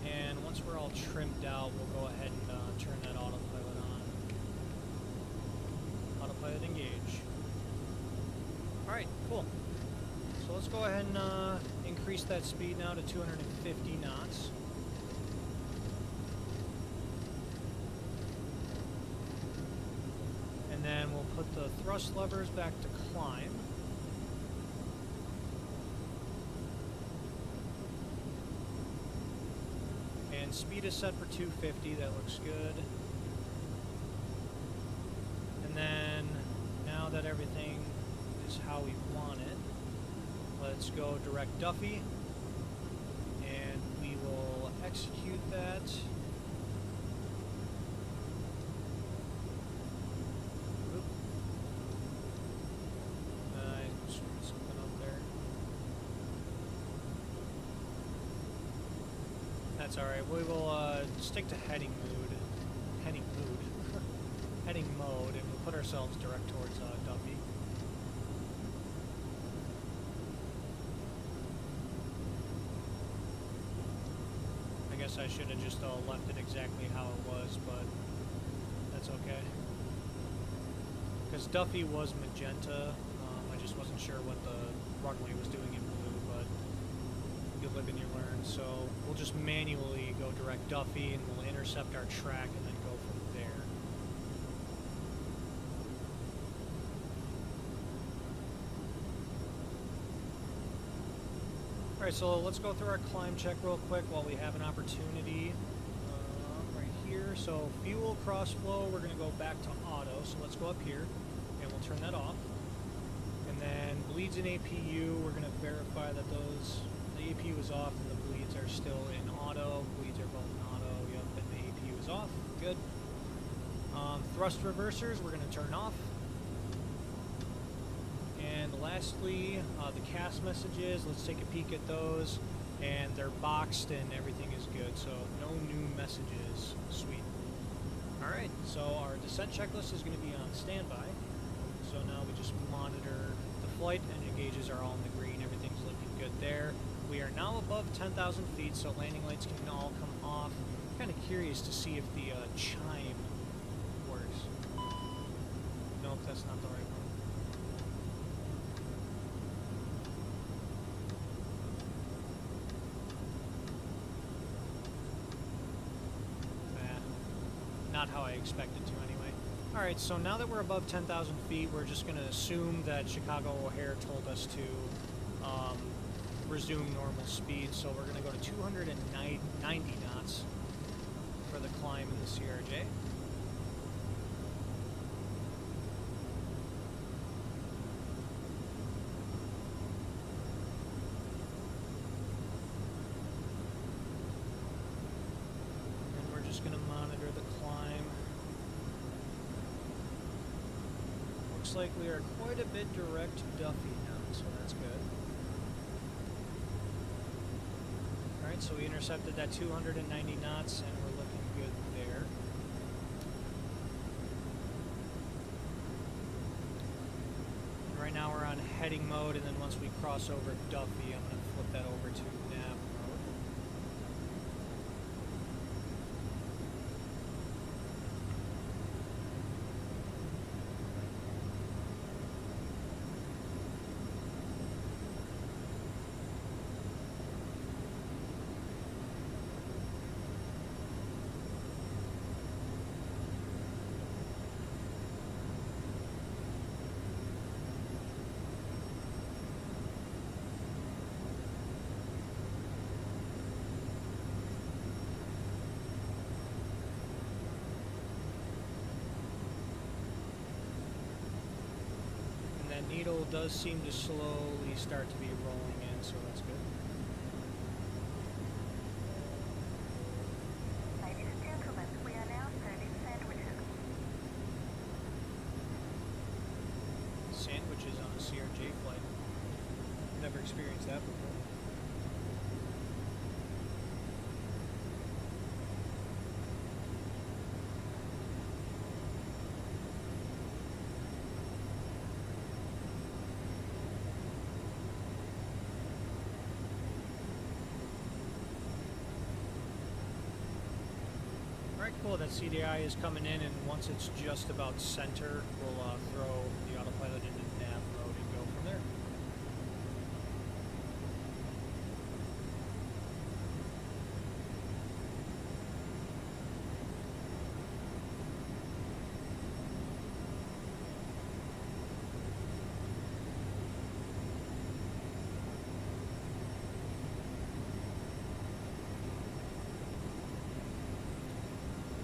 And once we're all trimmed out, we'll go ahead and turn that autopilot on. Autopilot engage. Alright, cool. So let's go ahead and increase that speed now to 250 knots. And then we'll put the thrust levers back to climb. And speed is set for 250, that looks good. And then, now that everything is how we want it, let's go direct Duffy, and we will execute that. Oop. I screwed something up there. That's alright, we will stick to heading mode, heading mode, and we'll put ourselves direct towards Duffy. I guess I should have just left it exactly how it was, but that's okay. Because Duffy was magenta, I just wasn't sure what the runway was doing in blue, but you live and you learn. So we'll just manually go direct Duffy, and we'll intercept our track and then go from there. Alright, so let's go through our climb check real quick while we have an opportunity right here. So fuel cross flow, we're going to go back to auto, so let's go up here and we'll turn that off. And then bleeds and APU, we're going to verify that the APU is off and the bleeds are still in auto. Bleeds are both in auto, yep, and the APU is off, good. Thrust reversers, we're going to turn off. And lastly, the CAS messages, let's take a peek at those, and they're boxed and everything is good, so no new messages. Sweet. Alright, so our descent checklist is going to be on standby, so now we just monitor the flight, and your gauges are all in the green, everything's looking good there. We are now above 10,000 feet, so landing lights can all come off. I'm kind of curious to see if the chime works. Nope, that's not the right one. Not how I expected to anyway. Alright, so now that we're above 10,000 feet, we're just going to assume that Chicago O'Hare told us to resume normal speed, so we're going to go to 290 knots for the climb in the CRJ. And we're just going to monitor the climb. Looks like we are quite a bit direct to Duffy now, so that's good. Alright, so we intercepted that 290 knots and we're looking good there. And right now we're on heading mode, and then once we cross over Duffy, I'm going to flip that over to nav mode. Needle does seem to slowly start to be rolling in, so that's good. Ladies and gentlemen, we are now serving sandwiches. Sandwiches on a CRJ flight. Never experienced that before. Alright, cool. That CDI is coming in, and once it's just about center, we'll throw the autopilot into nav mode and go from there.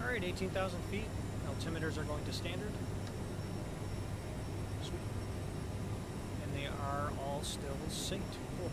Alright, 18,000 feet. Altimeters are going to standard. Sweet. And they are all still synced. Cool.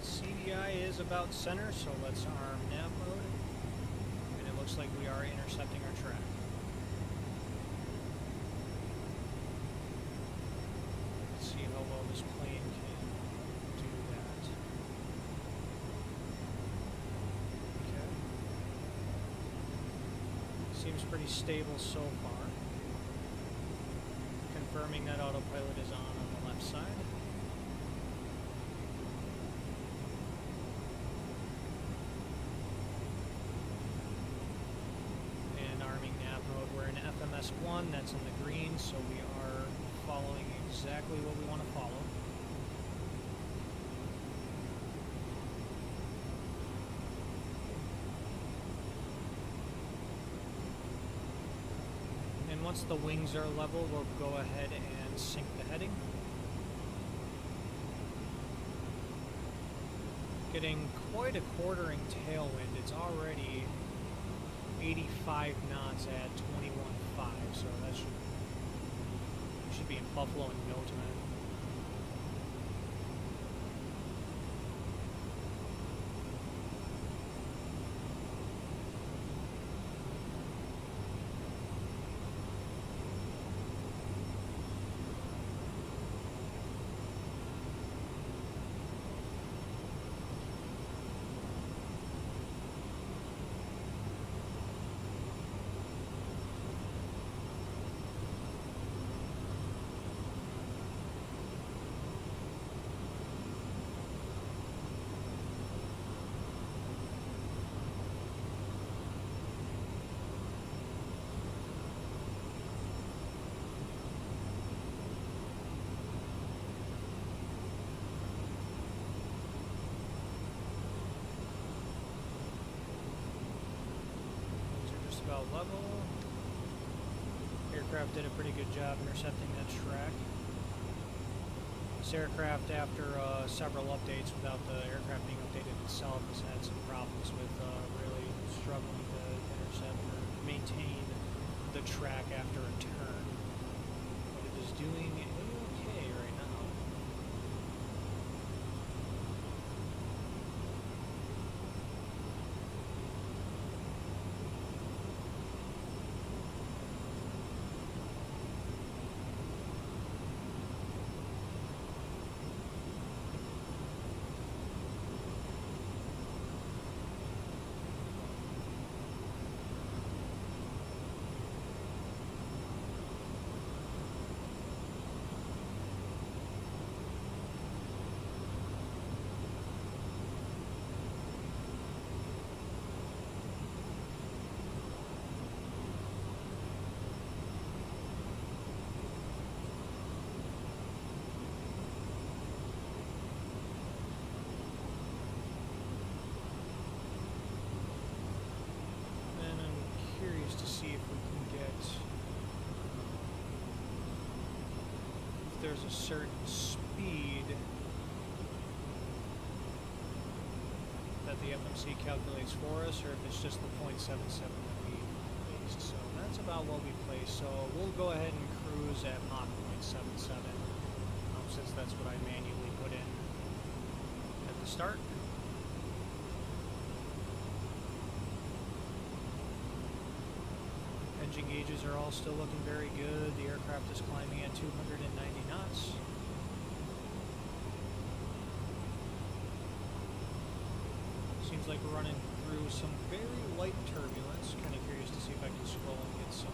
CDI is about center, so let's arm nav mode, and it looks like we are intercepting our track. Let's see how well this plane can do that. Okay. Seems pretty stable so far. Confirming that autopilot is on the left side. FMS1, that's in the green, so we are following exactly what we want to follow. And once the wings are level, we'll go ahead and sync the heading. Getting quite a quartering tailwind. It's already 85 knots at 21.5, so that should be in Buffalo in no time. About level. Aircraft did a pretty good job intercepting that track. This aircraft, after several updates without the aircraft being updated itself, has had some problems with really struggling to intercept or maintain the track after a turn. But it is doing okay right now. To see if we can get, if there's a certain speed that the FMC calculates for us, or if it's just the .77 that we placed. So that's about what we placed. So we'll go ahead and cruise at Mach .77, since that's what I manually put in at the start. Engine gauges are all still looking very good. The aircraft is climbing at 290 knots. Seems like we're running through some very light turbulence. Kind of curious to see if I can scroll and get some.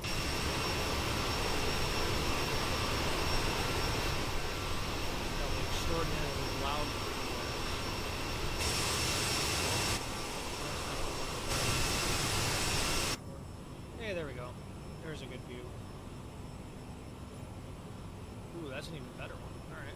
Probably extraordinarily loud turbulence. Hey, there we go. There's a good view. Ooh, that's an even better one. Alright.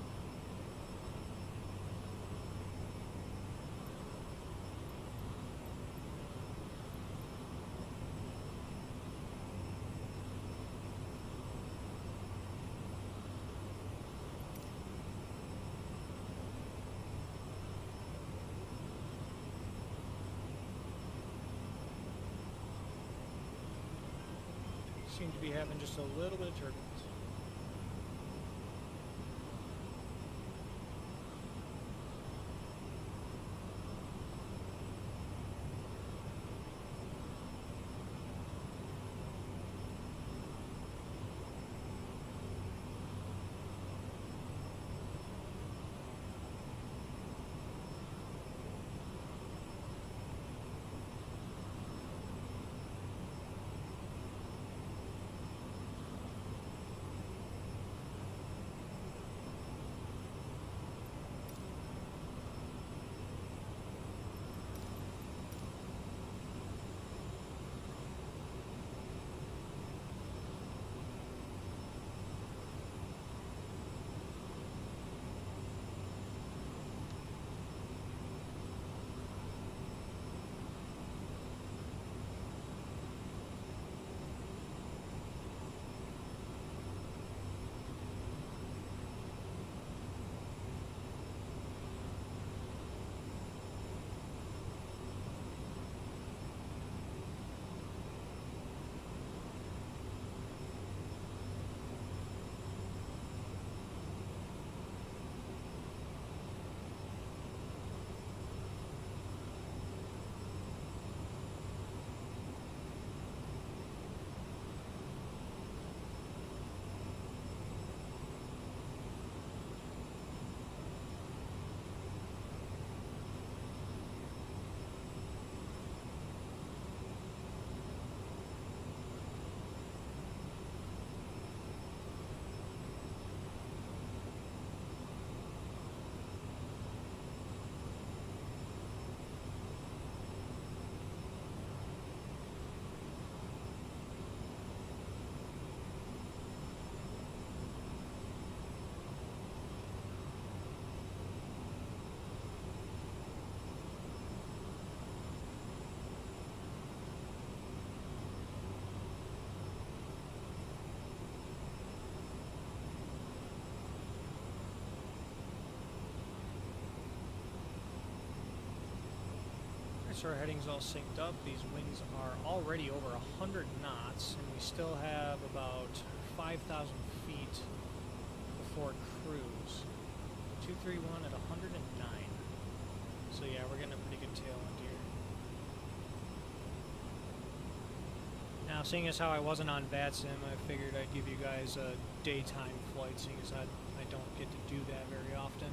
Seem to be having just a little bit of turbulence. so our heading's all synced up. These winds are already over 100 knots, and we still have about 5,000 feet before cruise. 231 at 109. So yeah, we're getting a pretty good tailwind here. Now, seeing as how I wasn't on VATSIM, I figured I'd give you guys a daytime flight, seeing as I don't get to do that very often.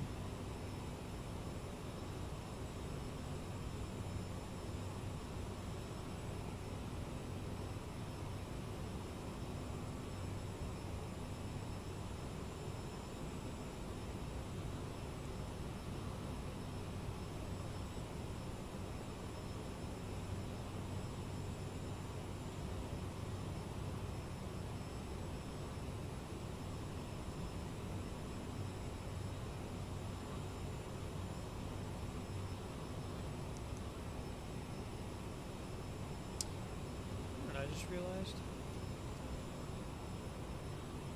I just realized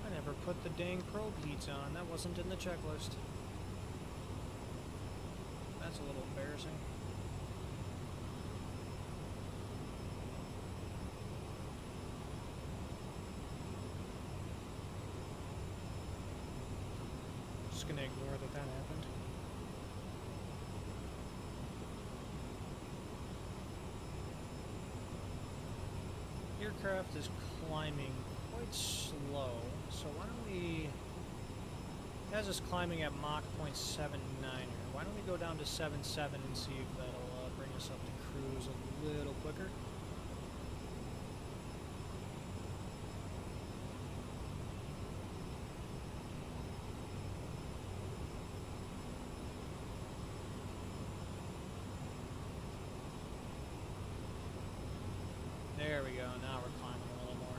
I never put the dang probe heats on. That wasn't in the checklist. That's a little embarrassing. Just gonna ignore that happened. Aircraft is climbing quite slow, so why don't we, as it's climbing at Mach 0.79, why don't we go down to 7.7 and see if that'll bring us up to cruise a little quicker. There we go, now we're climbing a little more.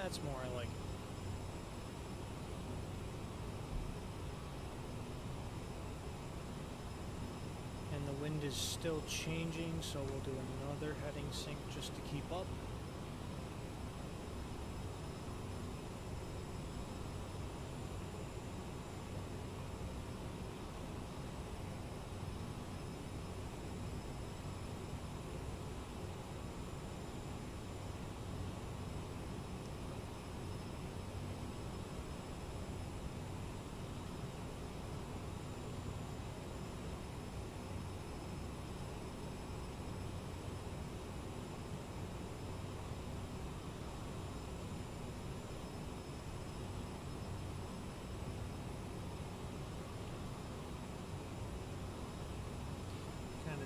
That's more I like. And the wind is still changing, so we'll do another heading sync just to keep up.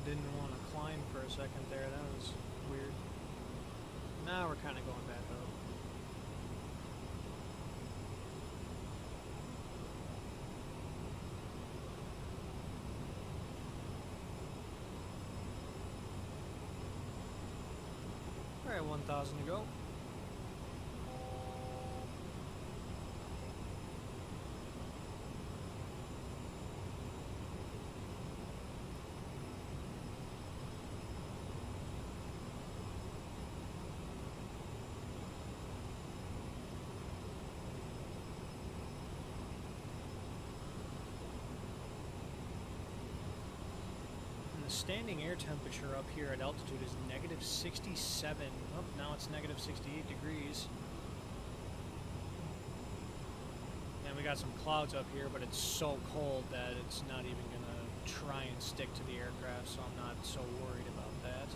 Didn't want to climb for a second there, that was weird. Now we're kind of going back up. Alright, 1,000 to go. The standing air temperature up here at altitude is negative 67. Oh, now it's negative 68 degrees. And we got some clouds up here, but it's so cold that it's not even going to try and stick to the aircraft, so I'm not so worried about that.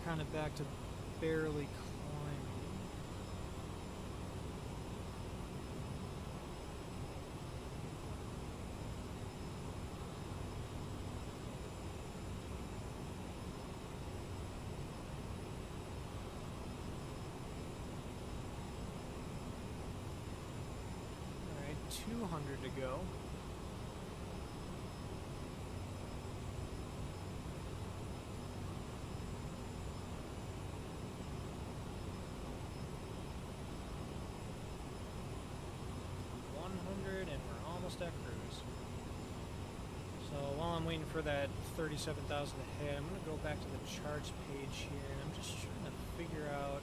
Kind of back to barely climbing. 200 to go. And we're almost at cruise. So while I'm waiting for that 37,000 to hit, I'm going to go back to the charts page here, and I'm just trying to figure out,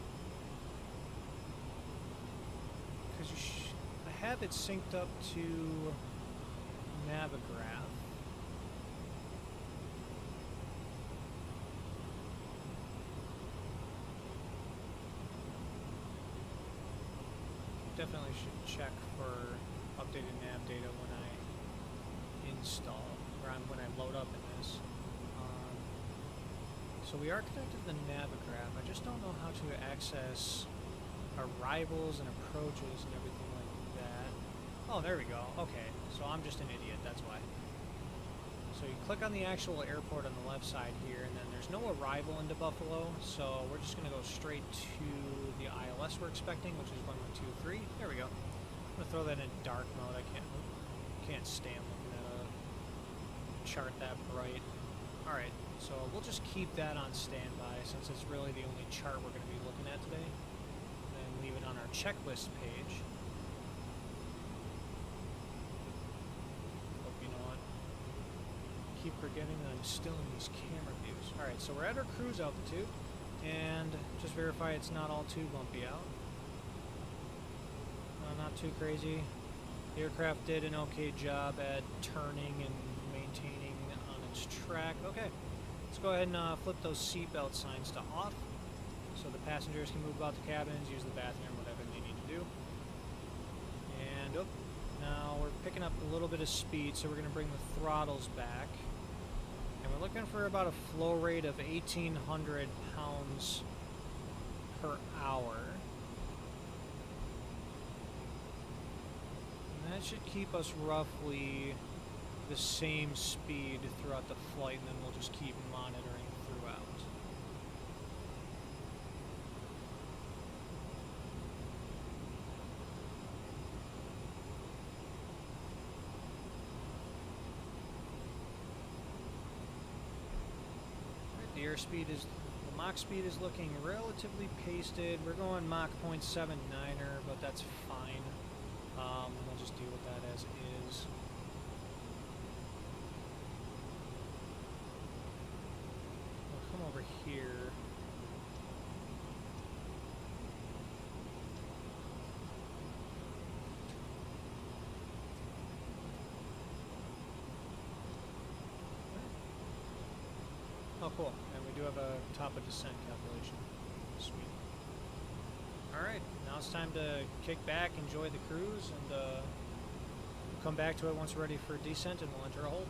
because I have it synced up to Navigraph. Definitely should check for updated nav data when I install, or when I load up in this. So we are connected to the Navigraph. I just don't know how to access arrivals and approaches and everything like that. Oh, there we go. Okay, so I'm just an idiot, that's why. So you click on the actual airport on the left side here, and then there's no arrival into Buffalo, so we're just going to go straight to the ILS we're expecting, which is 1123. There we go. I'm going to throw that in dark mode. I can't stand looking at a chart that bright. Alright, so we'll just keep that on standby since it's really the only chart we're going to be looking at today. And then leave it on our checklist page. Keep forgetting that I'm still in these camera views. Alright, so we're at our cruise altitude, and just verify it's not all too bumpy out. No, not too crazy. The aircraft did an okay job at turning and maintaining on its track. Okay, let's go ahead and flip those seatbelt signs to off, so the passengers can move about the cabins, use the bathroom, whatever they need to do. And now we're picking up a little bit of speed, so we're going to bring the throttles back. And we're looking for about a flow rate of 1,800 pounds per hour. And that should keep us roughly the same speed throughout the flight, and then we'll just keep monitoring throughout. The airspeed is, the Mach speed is looking relatively pasted. We're going Mach 0.79er, but that's fine. We'll just deal with that as is. We'll come over here. Oh, cool. And we do have a top of descent calculation. Sweet. Alright, now it's time to kick back, enjoy the cruise, and we'll come back to it once we're ready for descent, and we'll enter a hold.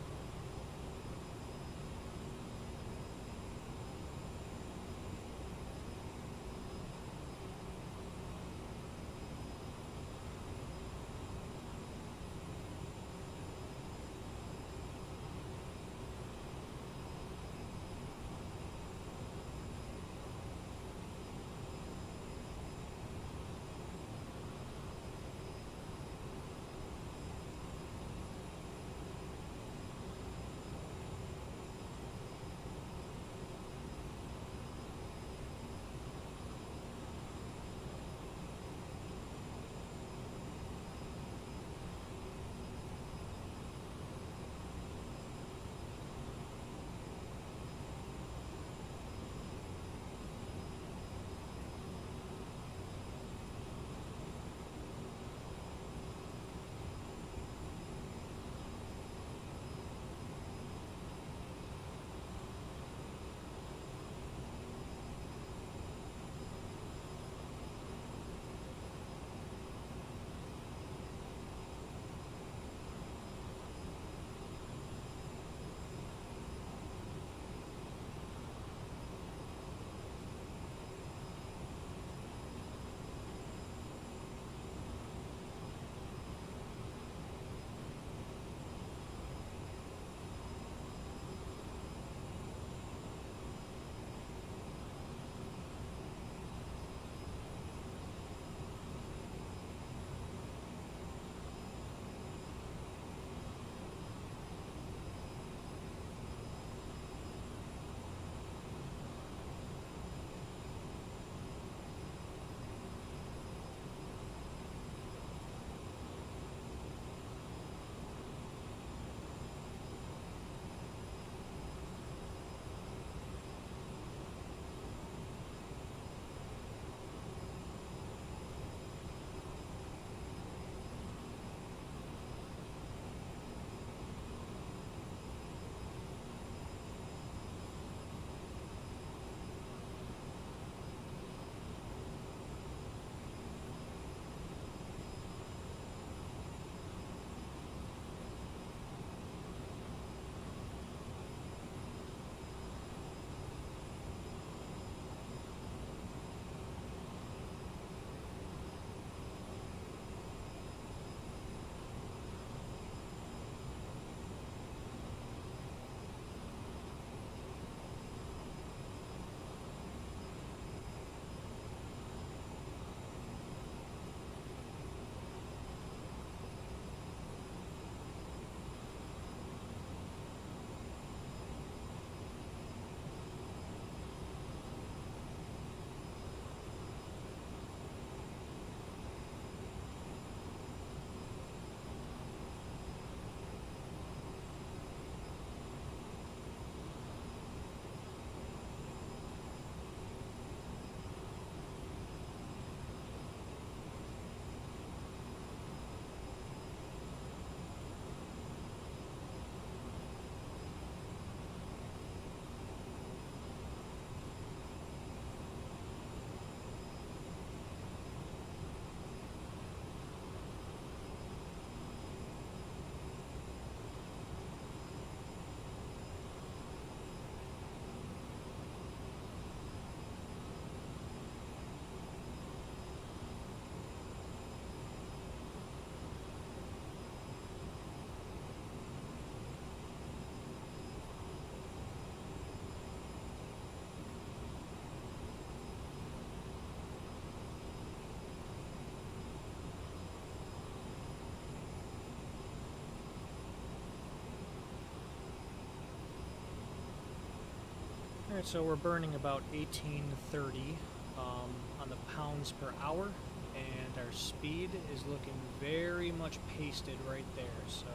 Alright, so we're burning about 1830 on the pounds per hour, and our speed is looking very much pasted right there, so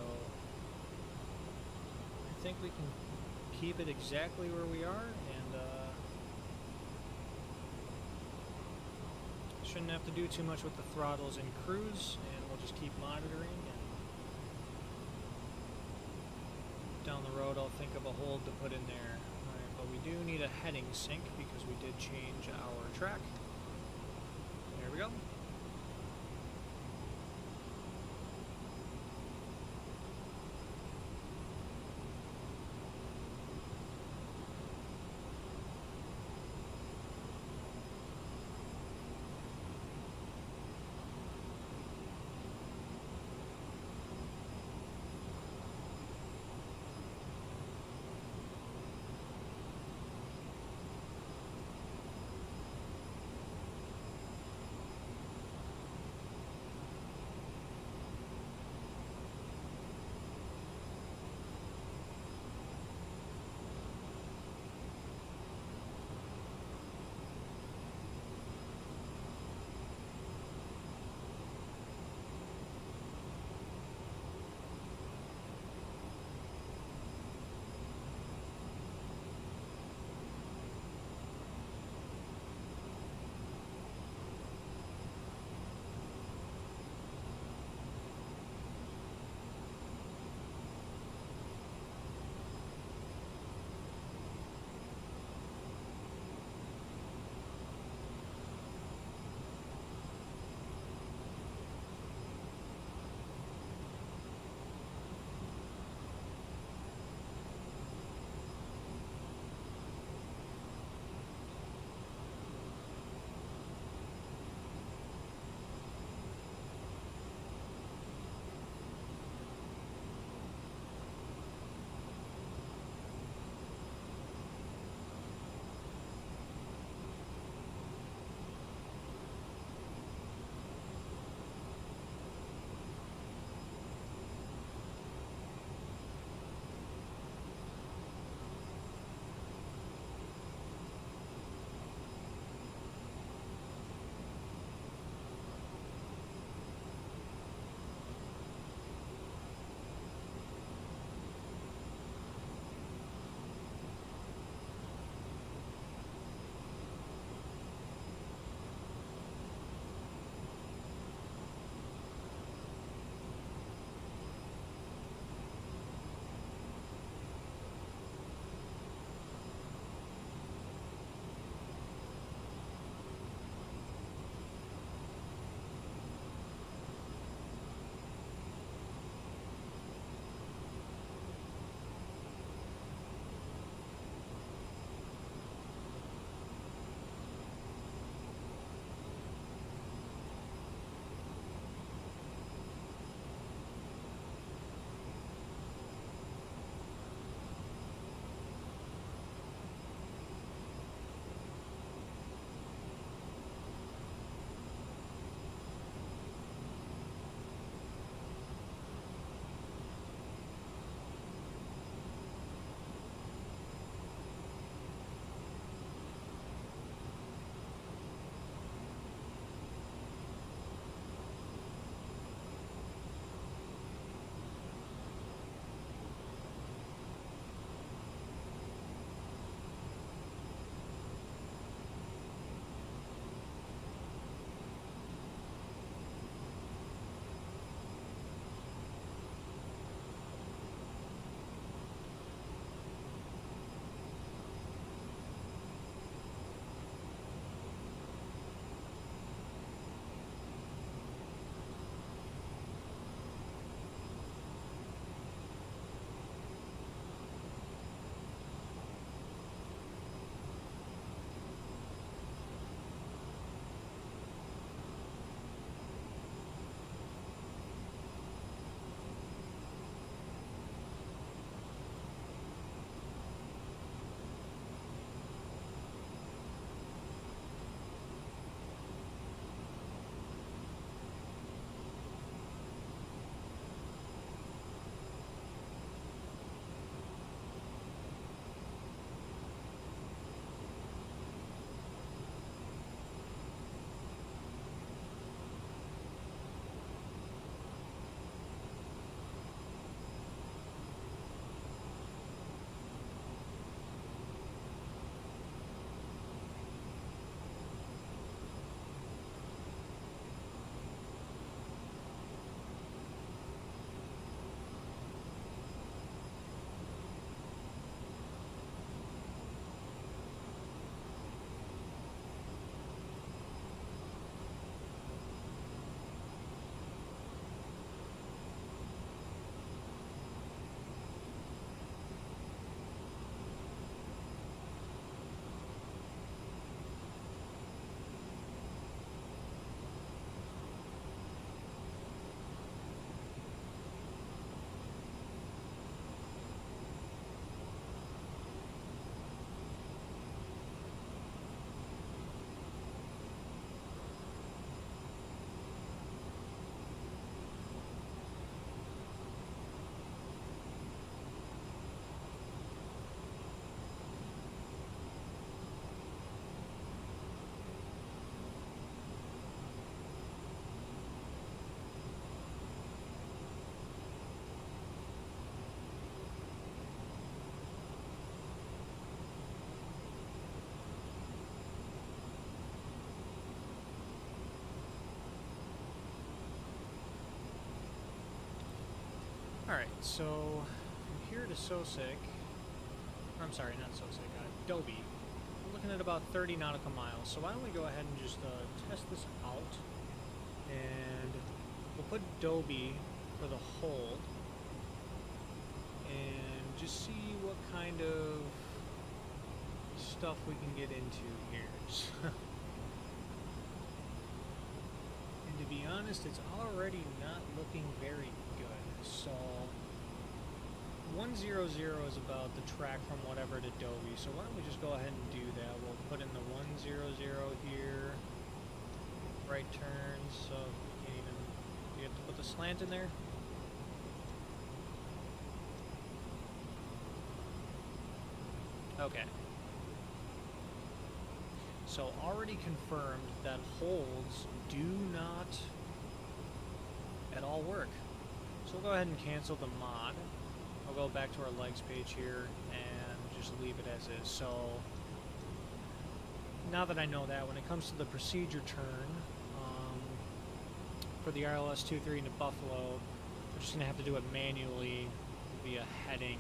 I think we can keep it exactly where we are, and shouldn't have to do too much with the throttles in cruise, and we'll just keep monitoring, and down the road I'll think of a hold to put in there. Alright, but we do need a heading sync because we did change our track. There we go. Alright, so from here to Sosik, I'm sorry, not Sosik, Dobie, we're looking at about 30 nautical miles. So why don't we go ahead and just test this out, and we'll put Dobie for the hold, and just see what kind of stuff we can get into here. And to be honest, it's already not looking very good. So 100 is about the track from whatever to Dobie. So why don't we just go ahead and do that? We'll put in the 100 here. Right turns. So we can't even. You have to put the slant in there. Okay. So already confirmed that holds do not at all work. So we'll go ahead and cancel the mod. I'll go back to our legs page here and just leave it as is. So now that I know that, when it comes to the procedure turn for the RLS 23 into Buffalo, we're just going to have to do it manually via heading.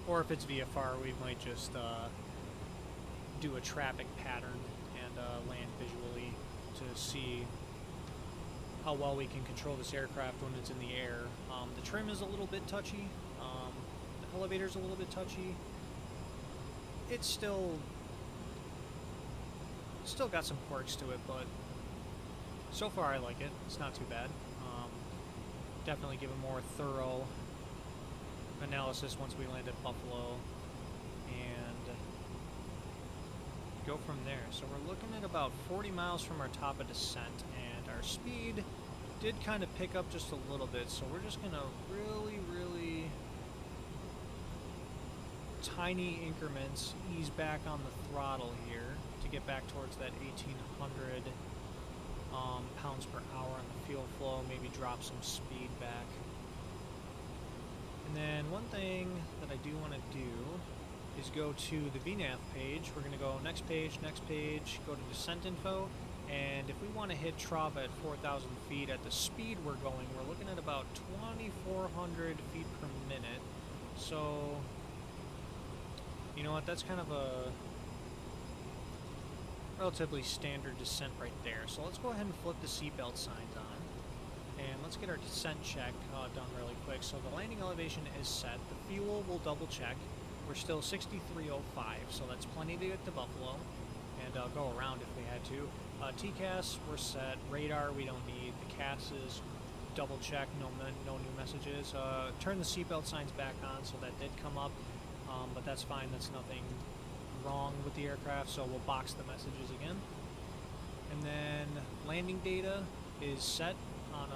Or if it's VFR, we might just do a traffic pattern and land visually to see how well we can control this aircraft when it's in the air. The trim is a little bit touchy. The elevator's a little bit touchy. It's still got some quirks to it, but so far I like it. It's not too bad. Definitely give a more thorough analysis once we land at Buffalo and go from there. So we're looking at about 40 miles from our top of descent, and our speed did kind of pick up just a little bit, so we're just gonna really tiny increments ease back on the throttle here to get back towards that 1800 pounds per hour on the fuel flow, maybe drop some speed back. And then one thing that I do want to do is go to the VNAV page. We're going to go next page, go to descent info, and if we want to hit trough at 4,000 feet at the speed we're going, we're looking at about 2,400 feet per minute. So, you know what, that's kind of a relatively standard descent right there. So let's go ahead and flip the seatbelt signs on. And let's get our descent check done really quick. So the landing elevation is set. The fuel will double check. We're still 6305, so that's plenty to get to Buffalo and go around if we had to. TCAS, we're set. Radar, we don't need. The CAS is double check, no new messages. Turn the seatbelt signs back on, so that did come up, but that's fine. That's nothing wrong with the aircraft, so we'll box the messages again. And then landing data is set on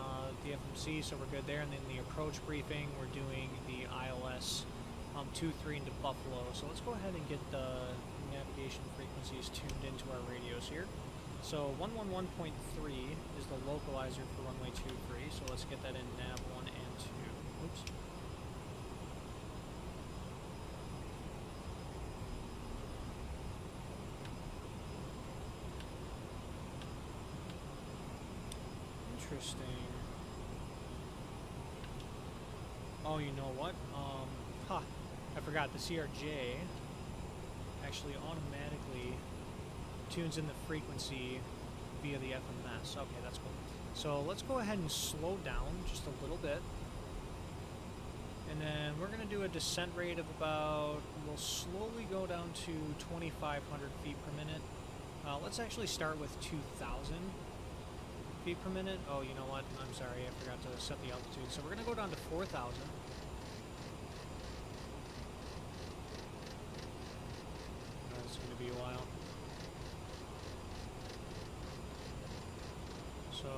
the FMC, so we're good there. And then the approach briefing, we're doing the ILS 23 into Buffalo. So let's go ahead and get the navigation frequencies tuned into our radios here. So 111.3 is the localizer for runway 23, so let's get that in nav 1 and 2. Oops. Interesting. Oh, you know what? I forgot the CRJ actually automatically tunes in the frequency via the FMS. Okay, that's cool. So let's go ahead and slow down just a little bit. And then we're going to do a descent rate of about, we'll slowly go down to 2,500 feet per minute. Let's actually start with 2,000 feet per minute. Oh, you know what? I'm sorry, I forgot to set the altitude. So we're going to go down to 4,000. It's going to be a while. So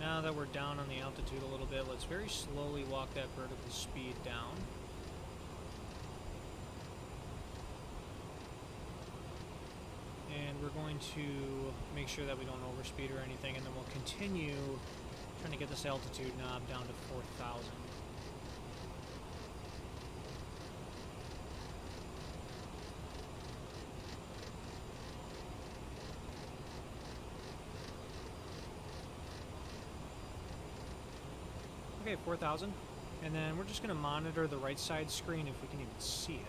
now that we're down on the altitude a little bit, let's very slowly walk that vertical speed down. And we're going to make sure that we don't overspeed or anything, and then we'll continue trying to get this altitude knob down to 4,000. Okay, Okay, 4,000. And then we're just going to monitor the right side screen if we can even see it.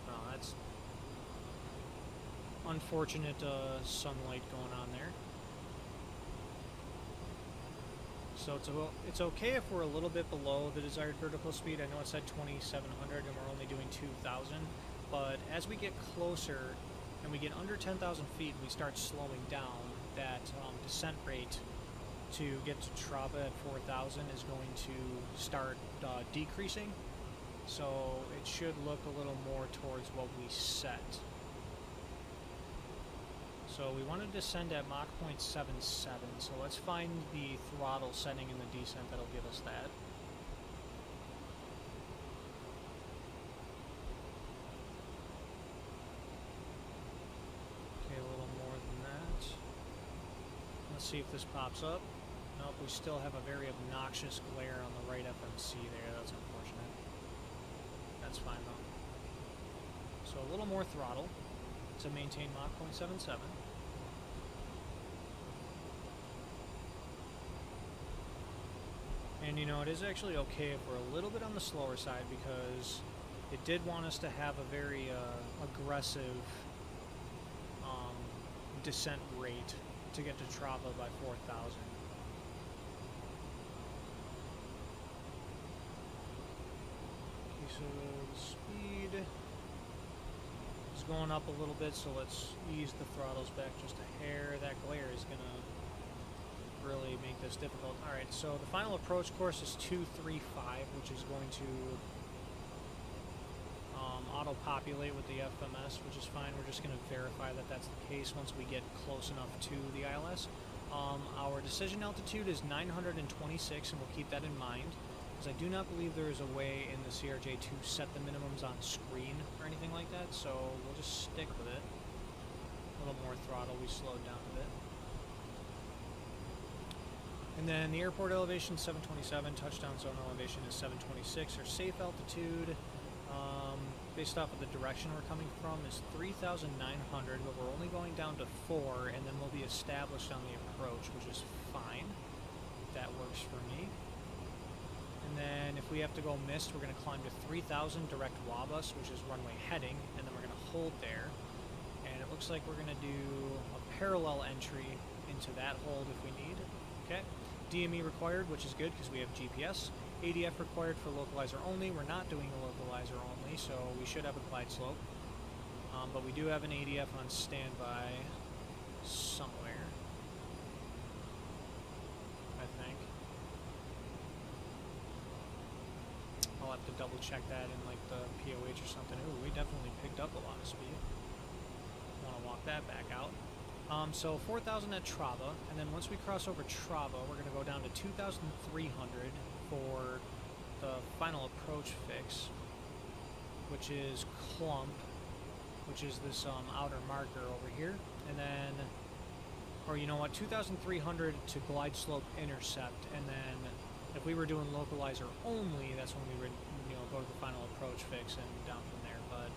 Oh, that's unfortunate sunlight going on there. So it's okay if we're a little bit below the desired vertical speed. I know it said 2,700 and we're only doing 2,000. But as we get closer and we get under 10,000 feet, we start slowing down. That descent rate to get to Traba at 4,000 is going to start decreasing. So it should look a little more towards what we set. So we want to descend at Mach 0.77, so let's find the throttle setting in the descent that'll give us that. Okay, a little more than that. Let's see if this pops up. Nope, we still have a very obnoxious glare on the right FMC there. That's unfortunate. That's fine though. So a little more throttle to maintain Mach 0.77. And you know, it is actually okay if we're a little bit on the slower side because it did want us to have a very aggressive descent rate to get to Traba by 4,000. Okay, so the speed is going up a little bit, so let's ease the throttles back just a hair. That glare is going to really make this difficult. Alright, so the final approach course is 235, which is going to auto-populate with the FMS, which is fine. We're just going to verify that that's the case once we get close enough to the ILS. Our decision altitude is 926, and we'll keep that in mind, because I do not believe there is a way in the CRJ to set the minimums on screen or anything like that, so we'll just stick with it. A little more throttle, we slowed down a bit. And then the airport elevation is 727, touchdown zone elevation is 726. Our safe altitude, based off of the direction we're coming from, is 3,900, but we're only going down to 4, and then we'll be established on the approach, which is fine. That works for me. And then if we have to go missed, we're going to climb to 3,000 direct Wabus, which is runway heading, and then we're going to hold there. And it looks like we're going to do a parallel entry into that hold if we need. Okay. DME required, which is good because we have GPS. ADF required for localizer only. We're not doing a localizer only, so we should have a glide slope. But we do have an ADF on standby somewhere, I think. I'll have to double check that in like the POH or something. Ooh, we definitely picked up a lot of speed. Want to walk that back out. So 4,000 at Traba, and then once we cross over Traba, we're going to go down to 2,300 for the final approach fix, which is Clump, which is this outer marker over here, and then, or you know what, 2,300 to glide slope intercept, and then if we were doing localizer only, that's when we would, you know, go to the final approach fix and down from there. But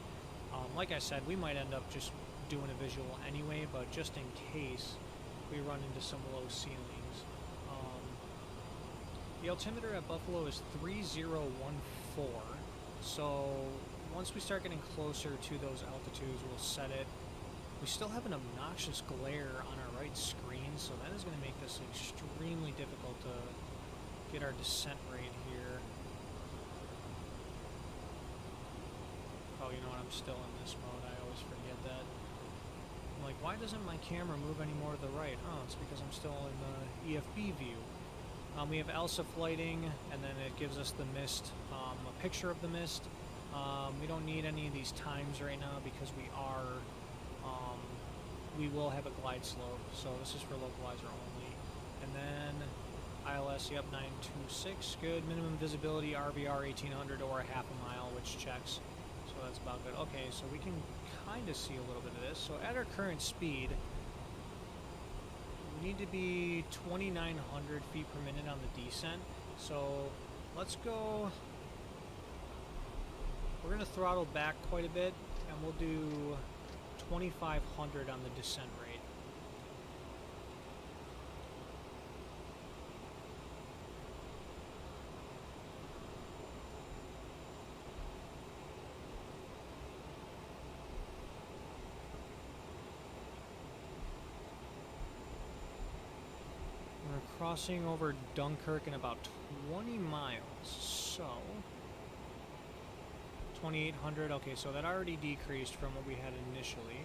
like I said, we might end up just doing a visual anyway, but just in case we run into some low ceilings. The altimeter at Buffalo is 3014, so once we start getting closer to those altitudes, we'll set it. We still have an obnoxious glare on our right screen, so that is going to make this extremely difficult to get our descent rate here. Oh, you know what, I'm still in this mode, I always forget that. I'm like, why doesn't my camera move any more to the right? Oh, it's because I'm still in the EFB view. We have ELSA lighting, and then it gives us the mist, a picture of the mist. We don't need any of these times right now because we will have a glide slope, so this is for localizer only. And then ILS, yep, 926, good. Minimum visibility, RVR 1800 or a half a mile, which checks. So that's about good. Okay, so we can kind of see a little bit of this. So at our current speed, we need to be 2,900 feet per minute on the descent. So let's go. We're going to throttle back quite a bit, and we'll do 2,500 on the descent rate. crossing over Dunkirk in about 20 miles, so 2,800. Okay, so that already decreased from what we had initially.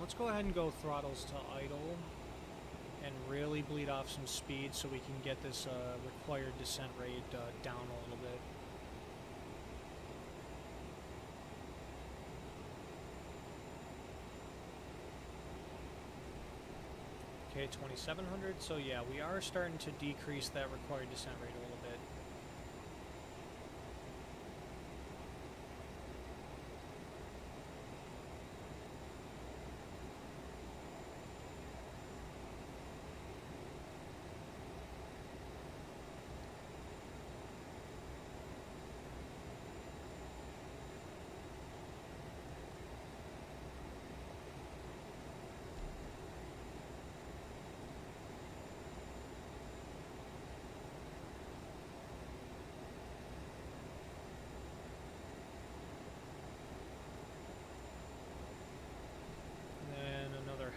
Let's go ahead and go throttles to idle and really bleed off some speed so we can get this required descent rate down a little bit. Okay, 2,700. So yeah, we are starting to decrease that required descent rate a little bit.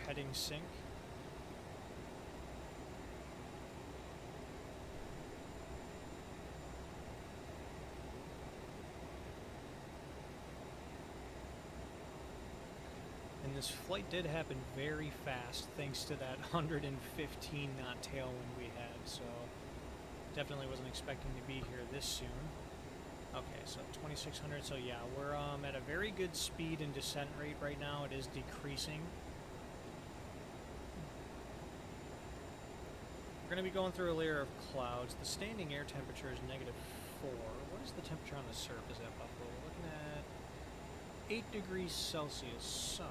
Heading sync. And this flight did happen very fast thanks to that 115 knot tailwind we had, so definitely wasn't expecting to be here this soon. Okay, so 2,600, so yeah, we're at a very good speed and descent rate right now. It is decreasing. We're going to be going through a layer of clouds. The standing air temperature is -4. What is the temperature on the surface at Buffalo? We're looking at 8 degrees Celsius, so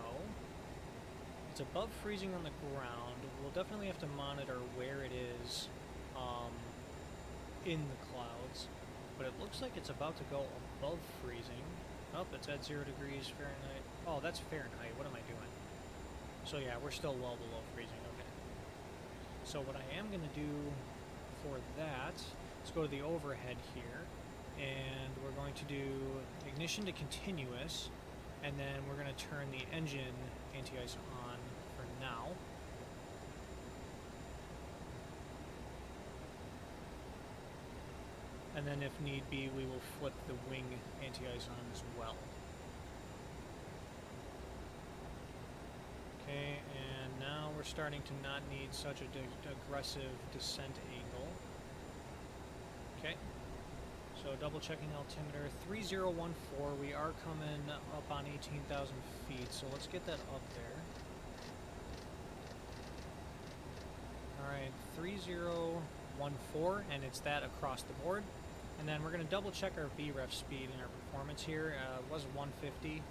it's above freezing on the ground. We'll definitely have to monitor where it is in the clouds, but it looks like it's about to go above freezing. Oh, it's at 0 degrees Fahrenheit. Oh, that's Fahrenheit. What am I doing? So yeah, we're still well below freezing. Okay. So what I am going to do for that is go to the overhead here, and we're going to do ignition to continuous, and then we're going to turn the engine anti-ice on for now. And then if need be, we will flip the wing anti-ice on as well. Okay, and now we're starting to not need such a aggressive descent angle. Okay, so double checking altimeter, 3014, we are coming up on 18,000 feet, so let's get that up there. Alright, 3014, and it's that across the board. And then we're going to double check our VREF speed and our performance here. It was 150.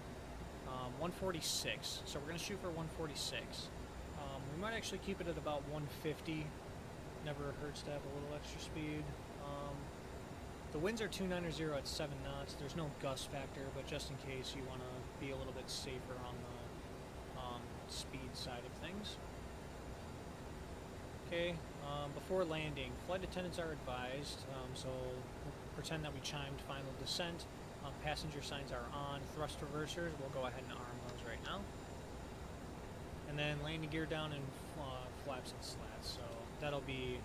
146, so we're going to shoot for 146. We might actually keep it at about 150. Never hurts to have a little extra speed. The winds are 290 at 7 knots. There's no gust factor, but just in case you want to be a little bit safer on the speed side of things. Okay, before landing, flight attendants are advised, so we'll pretend that we chimed final descent. Passenger signs are on. Thrust reversers, we'll go ahead and arm those right now. And then landing gear down and flaps and slats. So that'll be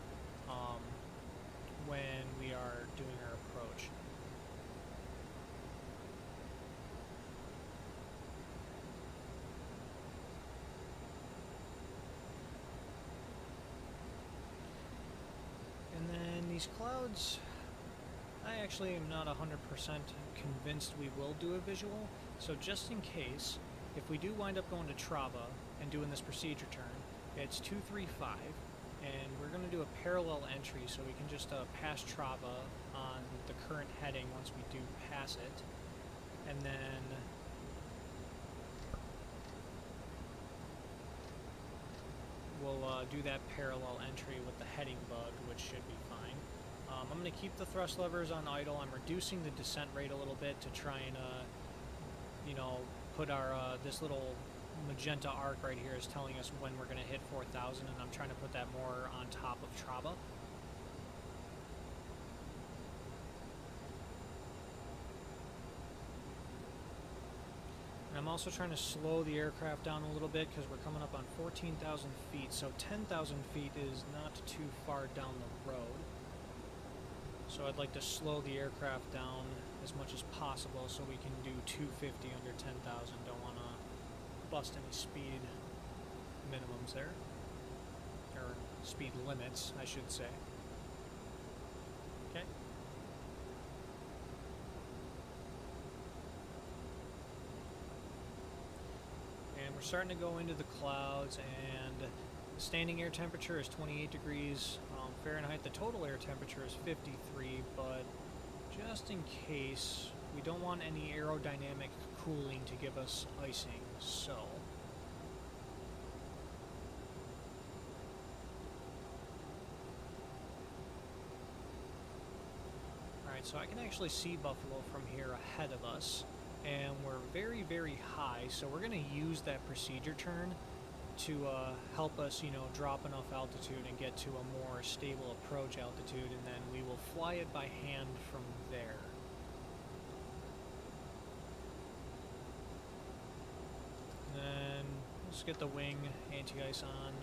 when we are doing our approach. And then these clouds, I actually am not 100% convinced we will do a visual, so just in case, if we do wind up going to Traba and doing this procedure turn, it's 235, and we're going to do a parallel entry so we can just pass Traba on the current heading once we do pass it, and then we'll do that parallel entry with the heading bug, which should be fine. I'm going to keep the thrust levers on idle. I'm reducing the descent rate a little bit to try and, put our, this little magenta arc right here is telling us when we're going to hit 4,000, and I'm trying to put that more on top of Traba. And I'm I'm also trying to slow the aircraft down a little bit because we're coming up on 14,000 feet, so 10,000 feet is not too far down the road. So I'd like to slow the aircraft down as much as possible so we can do 250 under 10,000. Don't want to bust any speed minimums there, or speed limits, I should say. Okay. And we're starting to go into the clouds, and the standing air temperature is 28 degrees Fahrenheit. The total air temperature is 53, but just in case, we don't want any aerodynamic cooling to give us icing, so alright, so I can actually see Buffalo from here ahead of us, and we're very, very high, so we're going to use that procedure turn to help us, you know, drop enough altitude and get to a more stable approach altitude, and then we will fly it by hand from there. And then let's get the wing anti-ice on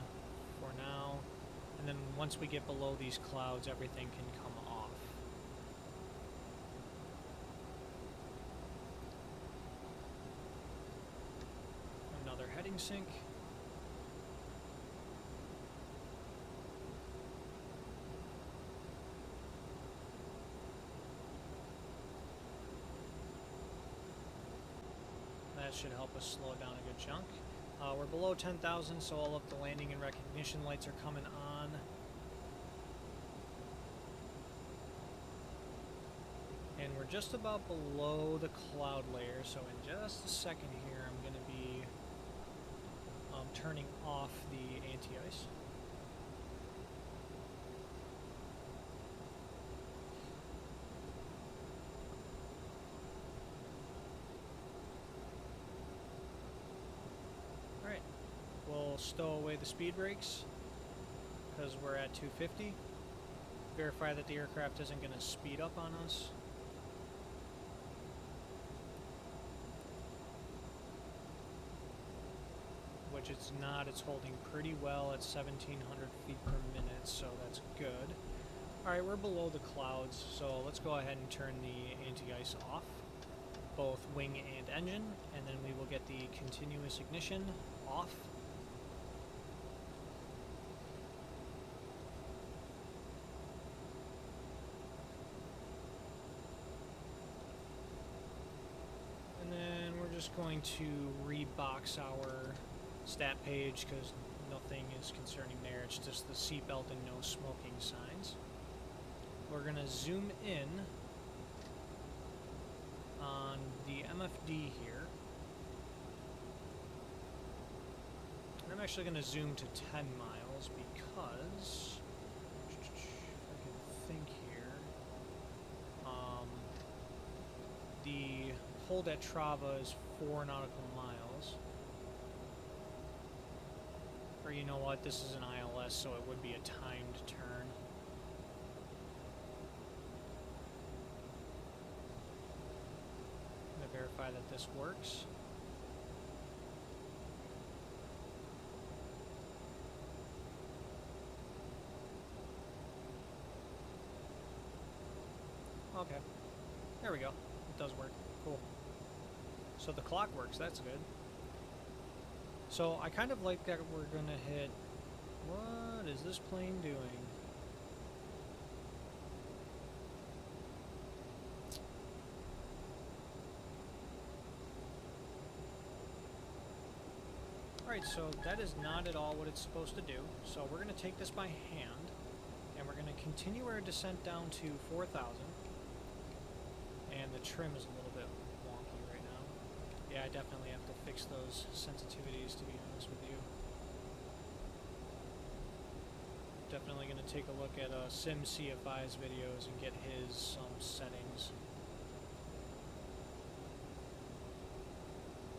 for now, and then once we get below these clouds, everything can come off. Another heading sync. That should help us slow down a good chunk. We're below 10,000, so all of the landing and recognition lights are coming on. And we're just about below the cloud layer, so in just a second here I'm going to be turning off the anti-ice. Alright, we'll stow away the speed brakes because we're at 250. Verify that the aircraft isn't going to speed up on us. Which it's not. It's holding pretty well at 1,700 feet per minute, so that's good. Alright, we're below the clouds, so let's go ahead and turn the anti-ice off, both wing and engine, and then we will get the continuous ignition off. And then we're just going to rebox our stat page because nothing is concerning there. It's just the seatbelt and no smoking signs. We're going to zoom in on the MFD here. And I'm actually going to zoom to 10 miles because, if I can think here, the hold at Trava is 4 nautical miles. Or you know what, this is an ILS, so it would be a timed turn. I'm going to verify that this works. Okay, there we go. It does work. Cool. So the clock works, that's good. So I kind of like that we're going to hit... What is this plane doing? Alright, so that is not at all what it's supposed to do. So we're going to take this by hand, and we're going to continue our descent down to 4,000. And the trim is a little bit wonky right now. Yeah, I definitely have to fix those sensitivities, to be honest with you. Definitely going to take a look at Sim CFI's videos and get his settings.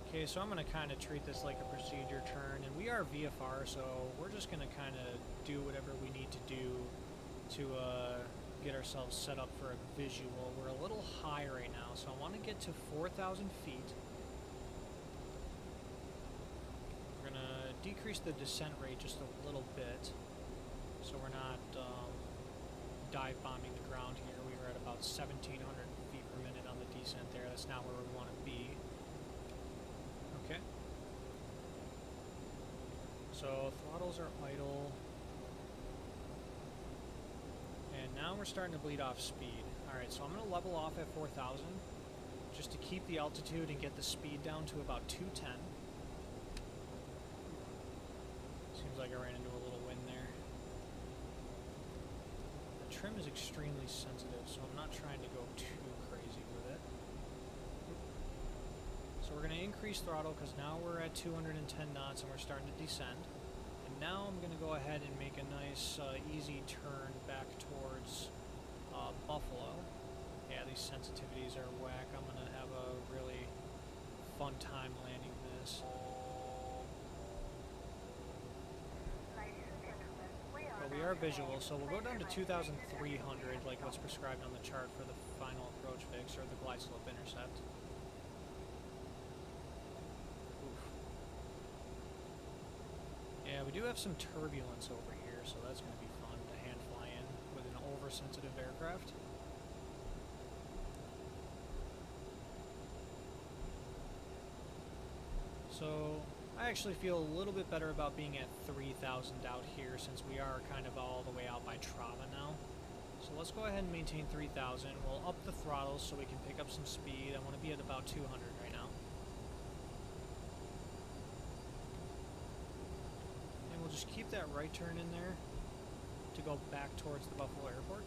Okay, so I'm going to kind of treat this like a procedure turn, and we are VFR, so we're just going to kind of do whatever we need to do to get ourselves set up for a visual. We're a little high right now, so I want to get to 4,000 feet. increase the descent rate just a little bit, so we're not dive bombing the ground here. We were at about 1,700 feet per minute on the descent there. That's not where we want to be. Okay. So throttles are idle. And now we're starting to bleed off speed. Alright, so I'm going to level off at 4,000 just to keep the altitude and get the speed down to about 210. Seems like I ran into a little wind there. The trim is extremely sensitive, so I'm not trying to go too crazy with it. So we're going to increase throttle because now we're at 210 knots and we're starting to descend. And now I'm going to go ahead and make a nice easy turn back towards Buffalo. Yeah, these sensitivities are whack. I'm going to have a really fun time landing this. But we are visual, so we'll go down to 2,300 like what's prescribed on the chart for the final approach fix, or the glide slope intercept. Oof. Yeah, we do have some turbulence over here, so that's going to be fun to hand fly in with an oversensitive aircraft. So I actually feel a little bit better about being at 3,000 out here since we are kind of all the way out by Trava now. So let's go ahead and maintain 3,000. We'll up the throttle so we can pick up some speed. I want to be at about 200 right now. And we'll just keep that right turn in there to go back towards the Buffalo Airport.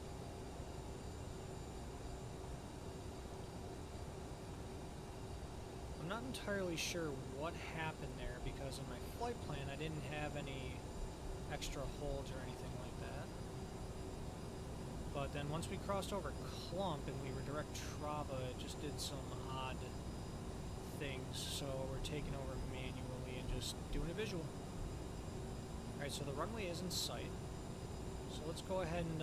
I'm not entirely sure what happened there because in my flight plan I didn't have any extra holds or anything like that. But then once we crossed over Clump and we were direct Trava, it just did some odd things. So we're taking over manually and just doing a visual. Alright, so the runway is in sight. So let's go ahead and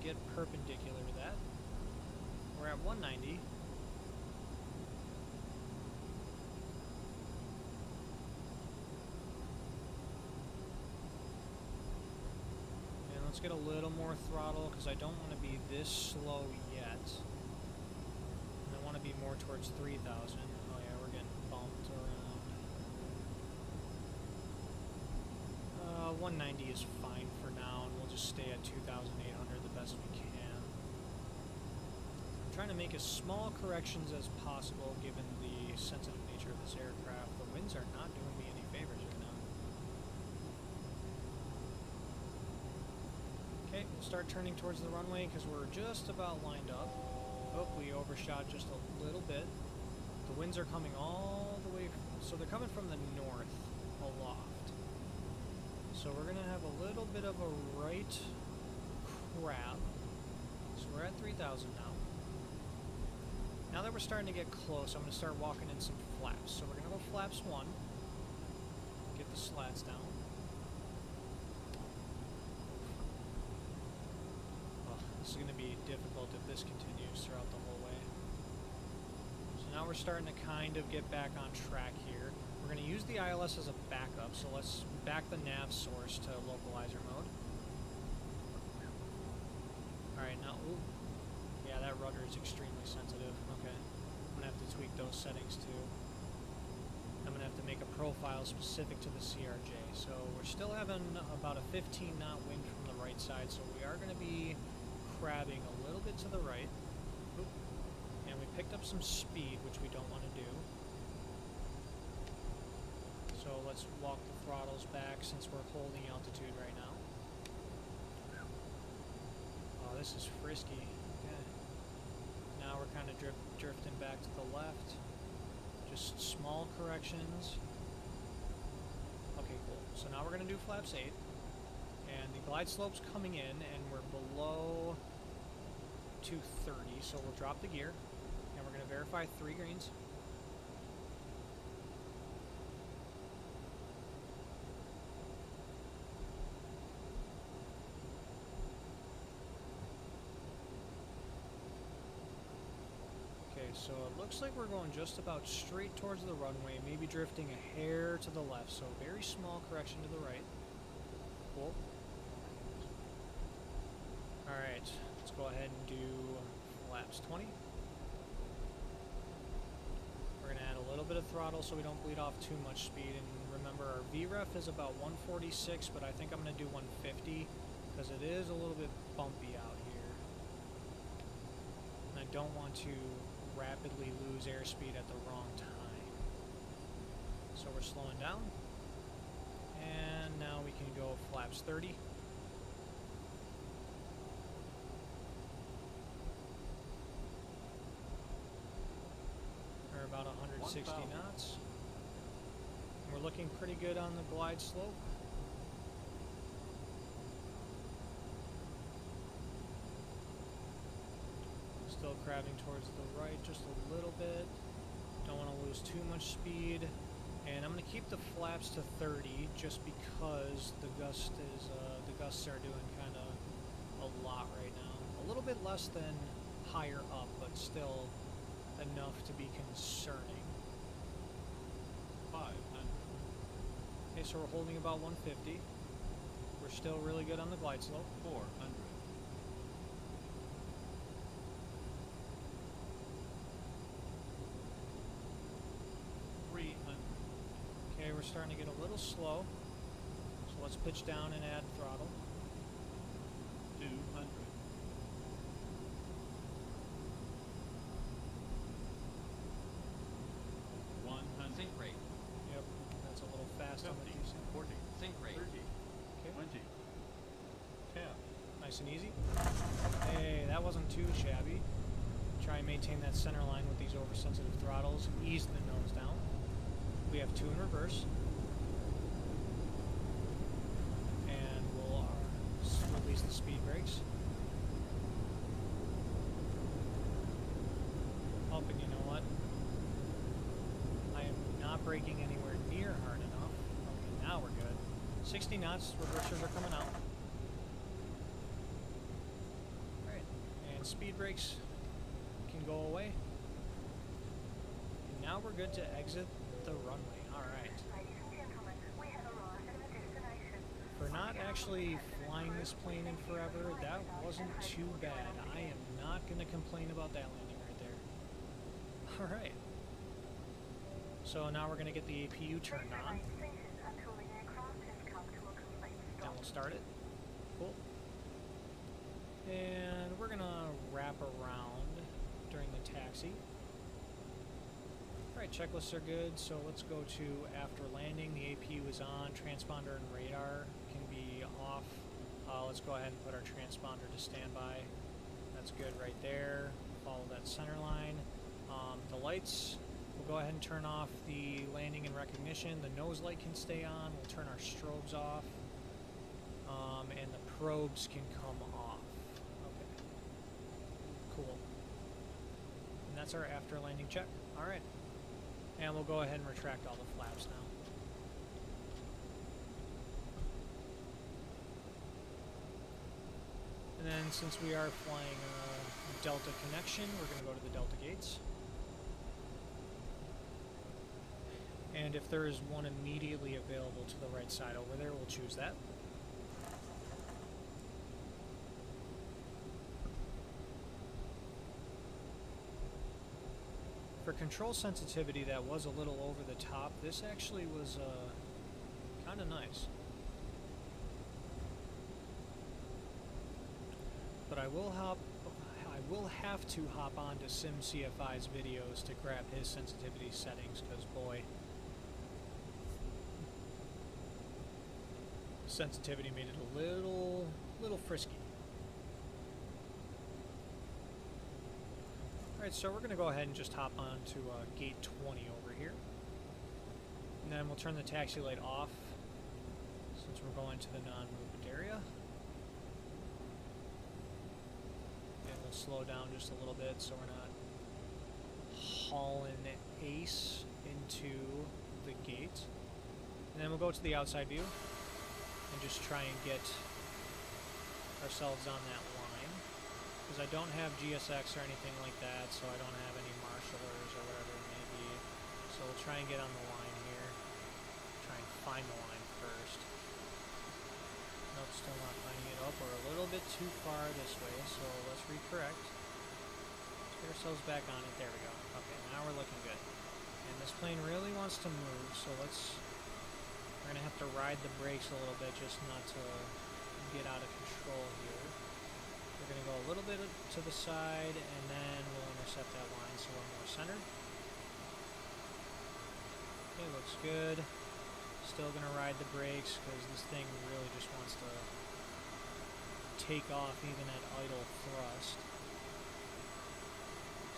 get perpendicular to that. We're at 190. Let's get a little more throttle because I don't want to be this slow yet. And I want to be more towards 3,000. Oh yeah, we're getting bumped around. 190 is fine for now, and we'll just stay at 2,800 the best we can. I'm trying to make as small corrections as possible given the sensitive nature of this aircraft. The winds are not doing me any favors right now. Okay, we'll start turning towards the runway because we're just about lined up. Oh, we overshot just a little bit. The winds are coming all the way, so they're coming from the north aloft. So we're going to have a little bit of a right crab. So we're at 3,000 now. Now that we're starting to get close, I'm going to start walking in some flaps. So we're going to go flaps 1. Get the slats down. This is going to be difficult if this continues throughout the whole way. So now we're starting to kind of get back on track here. We're going to use the ILS as a backup, so let's back the nav source to localizer mode. Alright, now, ooh, yeah, that rudder is extremely sensitive. Okay, I'm going to have to tweak those settings too. I'm going to have to make a profile specific to the CRJ. So we're still having about a 15 knot wind from the right side, so we are going to be crabbing a little bit to the right. Oop. And we picked up some speed, which we don't want to do. So let's walk the throttles back since we're holding altitude right now. Oh, this is frisky. Okay. Now we're kind of drifting back to the left. Just small corrections. Okay, cool. So now we're going to do flaps 8. And the glide slope's coming in, and we're below 230, so we'll drop the gear, and we're going to verify 3 greens. Okay, so it looks like we're going just about straight towards the runway, maybe drifting a hair to the left, so very small correction to the right. Cool. Alright, let's go ahead and do flaps 20. We're going to add a little bit of throttle so we don't bleed off too much speed, and remember our VREF is about 146, but I think I'm going to do 150 because it is a little bit bumpy out here. And I don't want to rapidly lose airspeed at the wrong time. So we're slowing down. And now we can go flaps 30. We're about 160 knots. We're looking pretty good on the glide slope. Still crabbing towards the right just a little bit. Don't want to lose too much speed. And I'm going to keep the flaps to 30 just because the gusts are doing kind of a lot right now. A little bit less than higher up, but still enough to be concerning. 500. Okay, so we're holding about 150. We're still really good on the glide slope. 400. Okay, we're starting to get a little slow, so let's pitch down and add throttle. 200. Sync rate. Yep, that's a little fast on the 50, descent. 40, sync rate. 30, Okay, 20, 10. nice and easy. Hey, that wasn't too shabby. Try and maintain that center line with these oversensitive throttles. Ease the nose down. We have 2 in reverse. And we'll release the speed brakes. Oh, and you know what? I am not braking anywhere near hard enough. Okay, now we're good. 60 knots, reversers are coming out. Alright, and speed brakes can go away. And now we're good to exit the runway. Alright. Ladies and gentlemen, we have arrived at our destination. For not actually flying this plane in forever, that wasn't too bad. I am not going to complain about that landing right there. Alright. So now we're going to get the APU turned on. Until the aircraft has come to a complete Then stop. we'll start it. Cool. And we're going to wrap around during the taxi. Alright, checklists are good, so let's go to after landing. The APU is on, transponder and radar can be off. Let's go ahead and put our transponder to standby. That's good right there. Follow that center line. The lights, we'll go ahead and turn off the landing and recognition. The nose light can stay on. We'll turn our strobes off. And the probes can come off. Okay. Cool. And that's our after landing check. Alright. And we'll go ahead and retract all the flaps now. And then since we are flying a Delta connection, we're going to go to the Delta gates. And if there is one immediately available to the right side over there, we'll choose that. For control sensitivity, that was a little over the top. This actually was kind of nice. But I will have to hop on to SimCFI's videos to grab his sensitivity settings, because boy, sensitivity made it a little frisky. Alright, so we're going to go ahead and just hop on to gate 20 over here. And then we'll turn the taxi light off since we're going to the non-movement area. And we'll slow down just a little bit so we're not hauling ace into the gate. And then we'll go to the outside view and just try and get ourselves on that line. Because I don't have GSX or anything like that, so I don't have any marshallers or whatever it may be. So we'll try and get on the line here. Try and find the line first. Nope, still not finding it. Up. We're a little bit too far this way, so let's recorrect. Let's get ourselves back on it. There we go. Okay, now we're looking good. And this plane really wants to move, so we're going to have to ride the brakes a little bit just not to get out of control here. We're going to go a little bit to the side, and then we'll intercept that line so we're more centered. Okay, looks good. Still going to ride the brakes because this thing really just wants to take off even at idle thrust.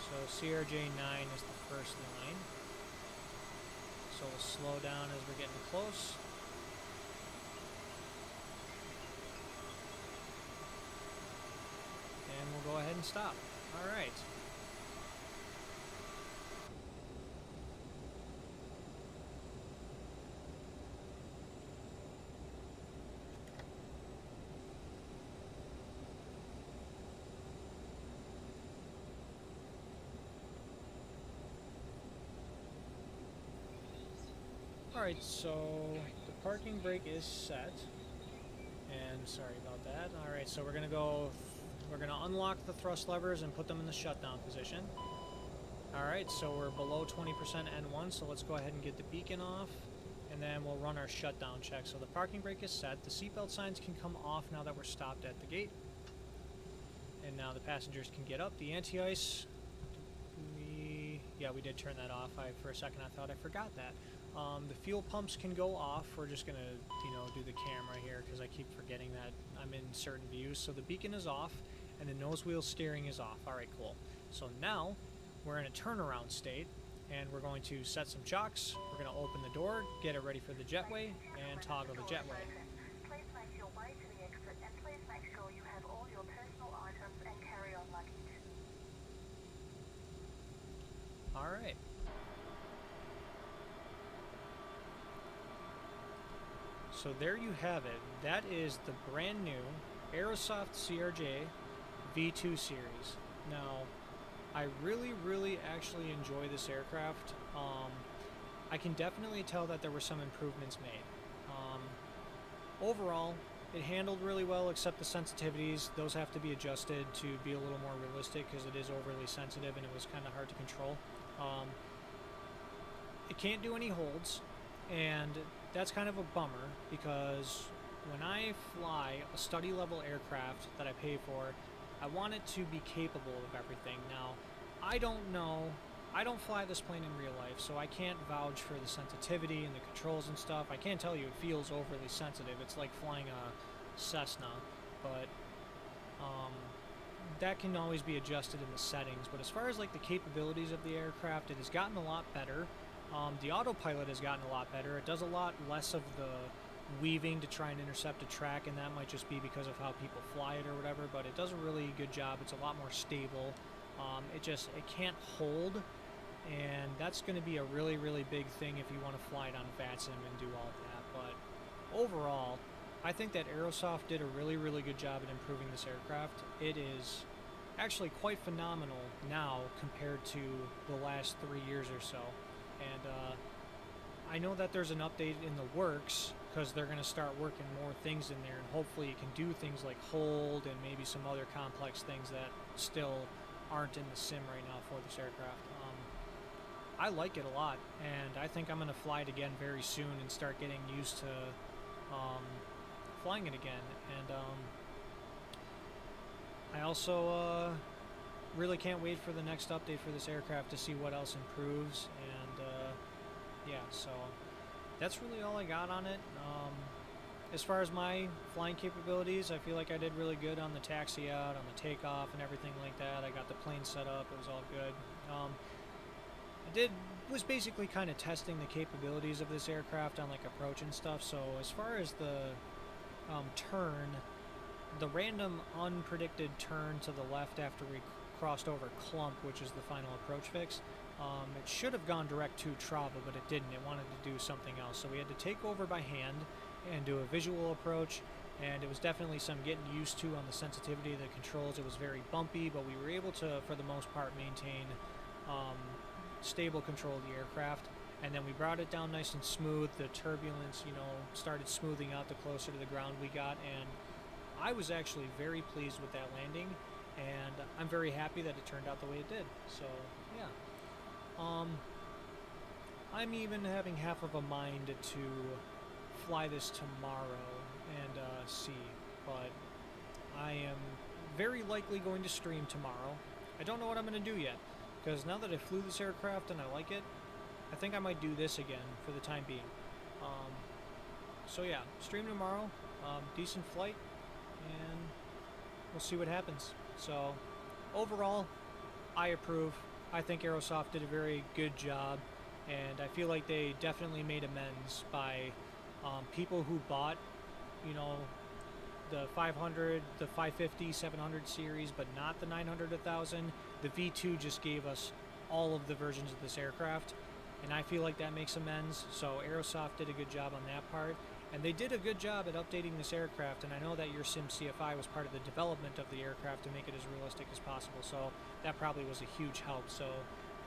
So CRJ 9 is the first line. So we'll slow down as we're getting close. And we'll go ahead and stop. All right. Alright, so the parking brake is set, and sorry about that. Alright, so we're going to unlock the thrust levers and put them in the shutdown position. Alright, so we're below 20% N1, so let's go ahead and get the beacon off, and then we'll run our shutdown check. So the parking brake is set, the seatbelt signs can come off now that we're stopped at the gate, and now the passengers can get up. The anti-ice, we did turn that off. For a second I thought I forgot that. The fuel pumps can go off. We're just going to, do the camera here because I keep forgetting that I'm in certain views. So the beacon is off and the nose wheel steering is off. Alright, cool. So now we're in a turnaround state and we're going to set some chocks. We're going to open the door, get it ready for the jetway, and toggle the jetway. Please make your way to the exit and please make sure you have all your personal items and carry-on luggage. Alright. So there you have it. That is the brand new Aerosoft CRJ V2 series. Now, I really actually enjoy this aircraft. I can definitely tell that there were some improvements made. Overall, it handled really well except the sensitivities. Those have to be adjusted to be a little more realistic because it is overly sensitive and it was kind of hard to control. It can't do any holds, and that's kind of a bummer because when I fly a study level aircraft that I pay for, I want it to be capable of everything. Now, I don't know, I don't fly this plane in real life, so I can't vouch for the sensitivity and the controls and stuff. I can't tell you it feels overly sensitive. It's like flying a Cessna, but that can always be adjusted in the settings. But as far as like the capabilities of the aircraft, it has gotten a lot better. The autopilot has gotten a lot better. It does a lot less of the weaving to try and intercept a track, and that might just be because of how people fly it or whatever, but it does a really good job. It's a lot more stable. It can't hold, and that's going to be a really big thing if you want to fly it on VATSIM and do all of that. But overall, I think that Aerosoft did a really good job at improving this aircraft. It is actually quite phenomenal now compared to the last 3 years or so. And I know that there's an update in the works because they're going to start working more things in there, and hopefully it can do things like hold and maybe some other complex things that still aren't in the sim right now for this aircraft. I like it a lot, and I think I'm going to fly it again very soon and start getting used to flying it again. And I also really can't wait for the next update for this aircraft to see what else improves. And yeah, so that's really all I got on it. As far as my flying capabilities, I feel like I did really good on the taxi out, on the takeoff and everything like that. I got the plane set up, it was all good. Was basically kind of testing the capabilities of this aircraft on like approach and stuff. So as far as the turn, the random unpredicted turn to the left after we crossed over Clump, which is the final approach fix, it should have gone direct to Trava, but it didn't. It wanted to do something else, so we had to take over by hand and do a visual approach, and it was definitely some getting used to on the sensitivity of the controls. It was very bumpy, but we were able to, for the most part, maintain stable control of the aircraft. And then we brought it down nice and smooth. The turbulence, you know, started smoothing out the closer to the ground we got, and I was actually very pleased with that landing, and I'm very happy that it turned out the way it did. So yeah, I'm even having half of a mind to fly this tomorrow and see, but I am very likely going to stream tomorrow. I don't know what I'm going to do yet, because now that I flew this aircraft and I like it, I think I might do this again for the time being. So yeah, stream tomorrow, decent flight, and we'll see what happens. So overall, I approve. I think Aerosoft did a very good job, and I feel like they definitely made amends by people who bought, you know, the 500, the 550, 700 series, but not the 900, 1000. The V2 just gave us all of the versions of this aircraft, and I feel like that makes amends. So Aerosoft did a good job on that part, and they did a good job at updating this aircraft, and I know that your Sim CFI was part of the development of the aircraft to make it as realistic as possible, so that probably was a huge help. So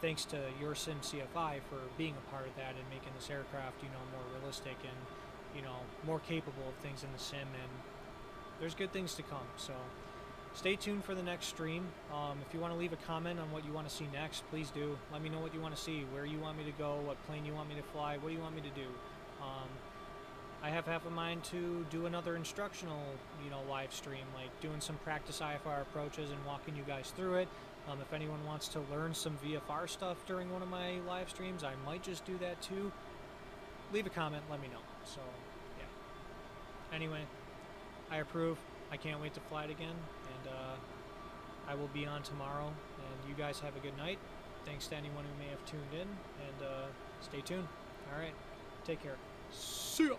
thanks to your Sim CFI for being a part of that and making this aircraft, you know, more realistic and, you know, more capable of things in the sim, and there's good things to come. So stay tuned for the next stream. If you want to leave a comment on what you want to see next, please do. Let me know what you want to see, where you want me to go, what plane you want me to fly, what do you want me to do. I have half a mind to do another instructional, you know, live stream, like doing some practice IFR approaches and walking you guys through it. If anyone wants to learn some VFR stuff during one of my live streams, I might just do that too. Leave a comment, let me know. So, yeah. Anyway, I approve. I can't wait to fly it again, and I will be on tomorrow, and you guys have a good night. Thanks to anyone who may have tuned in, and stay tuned. All right, take care. See ya.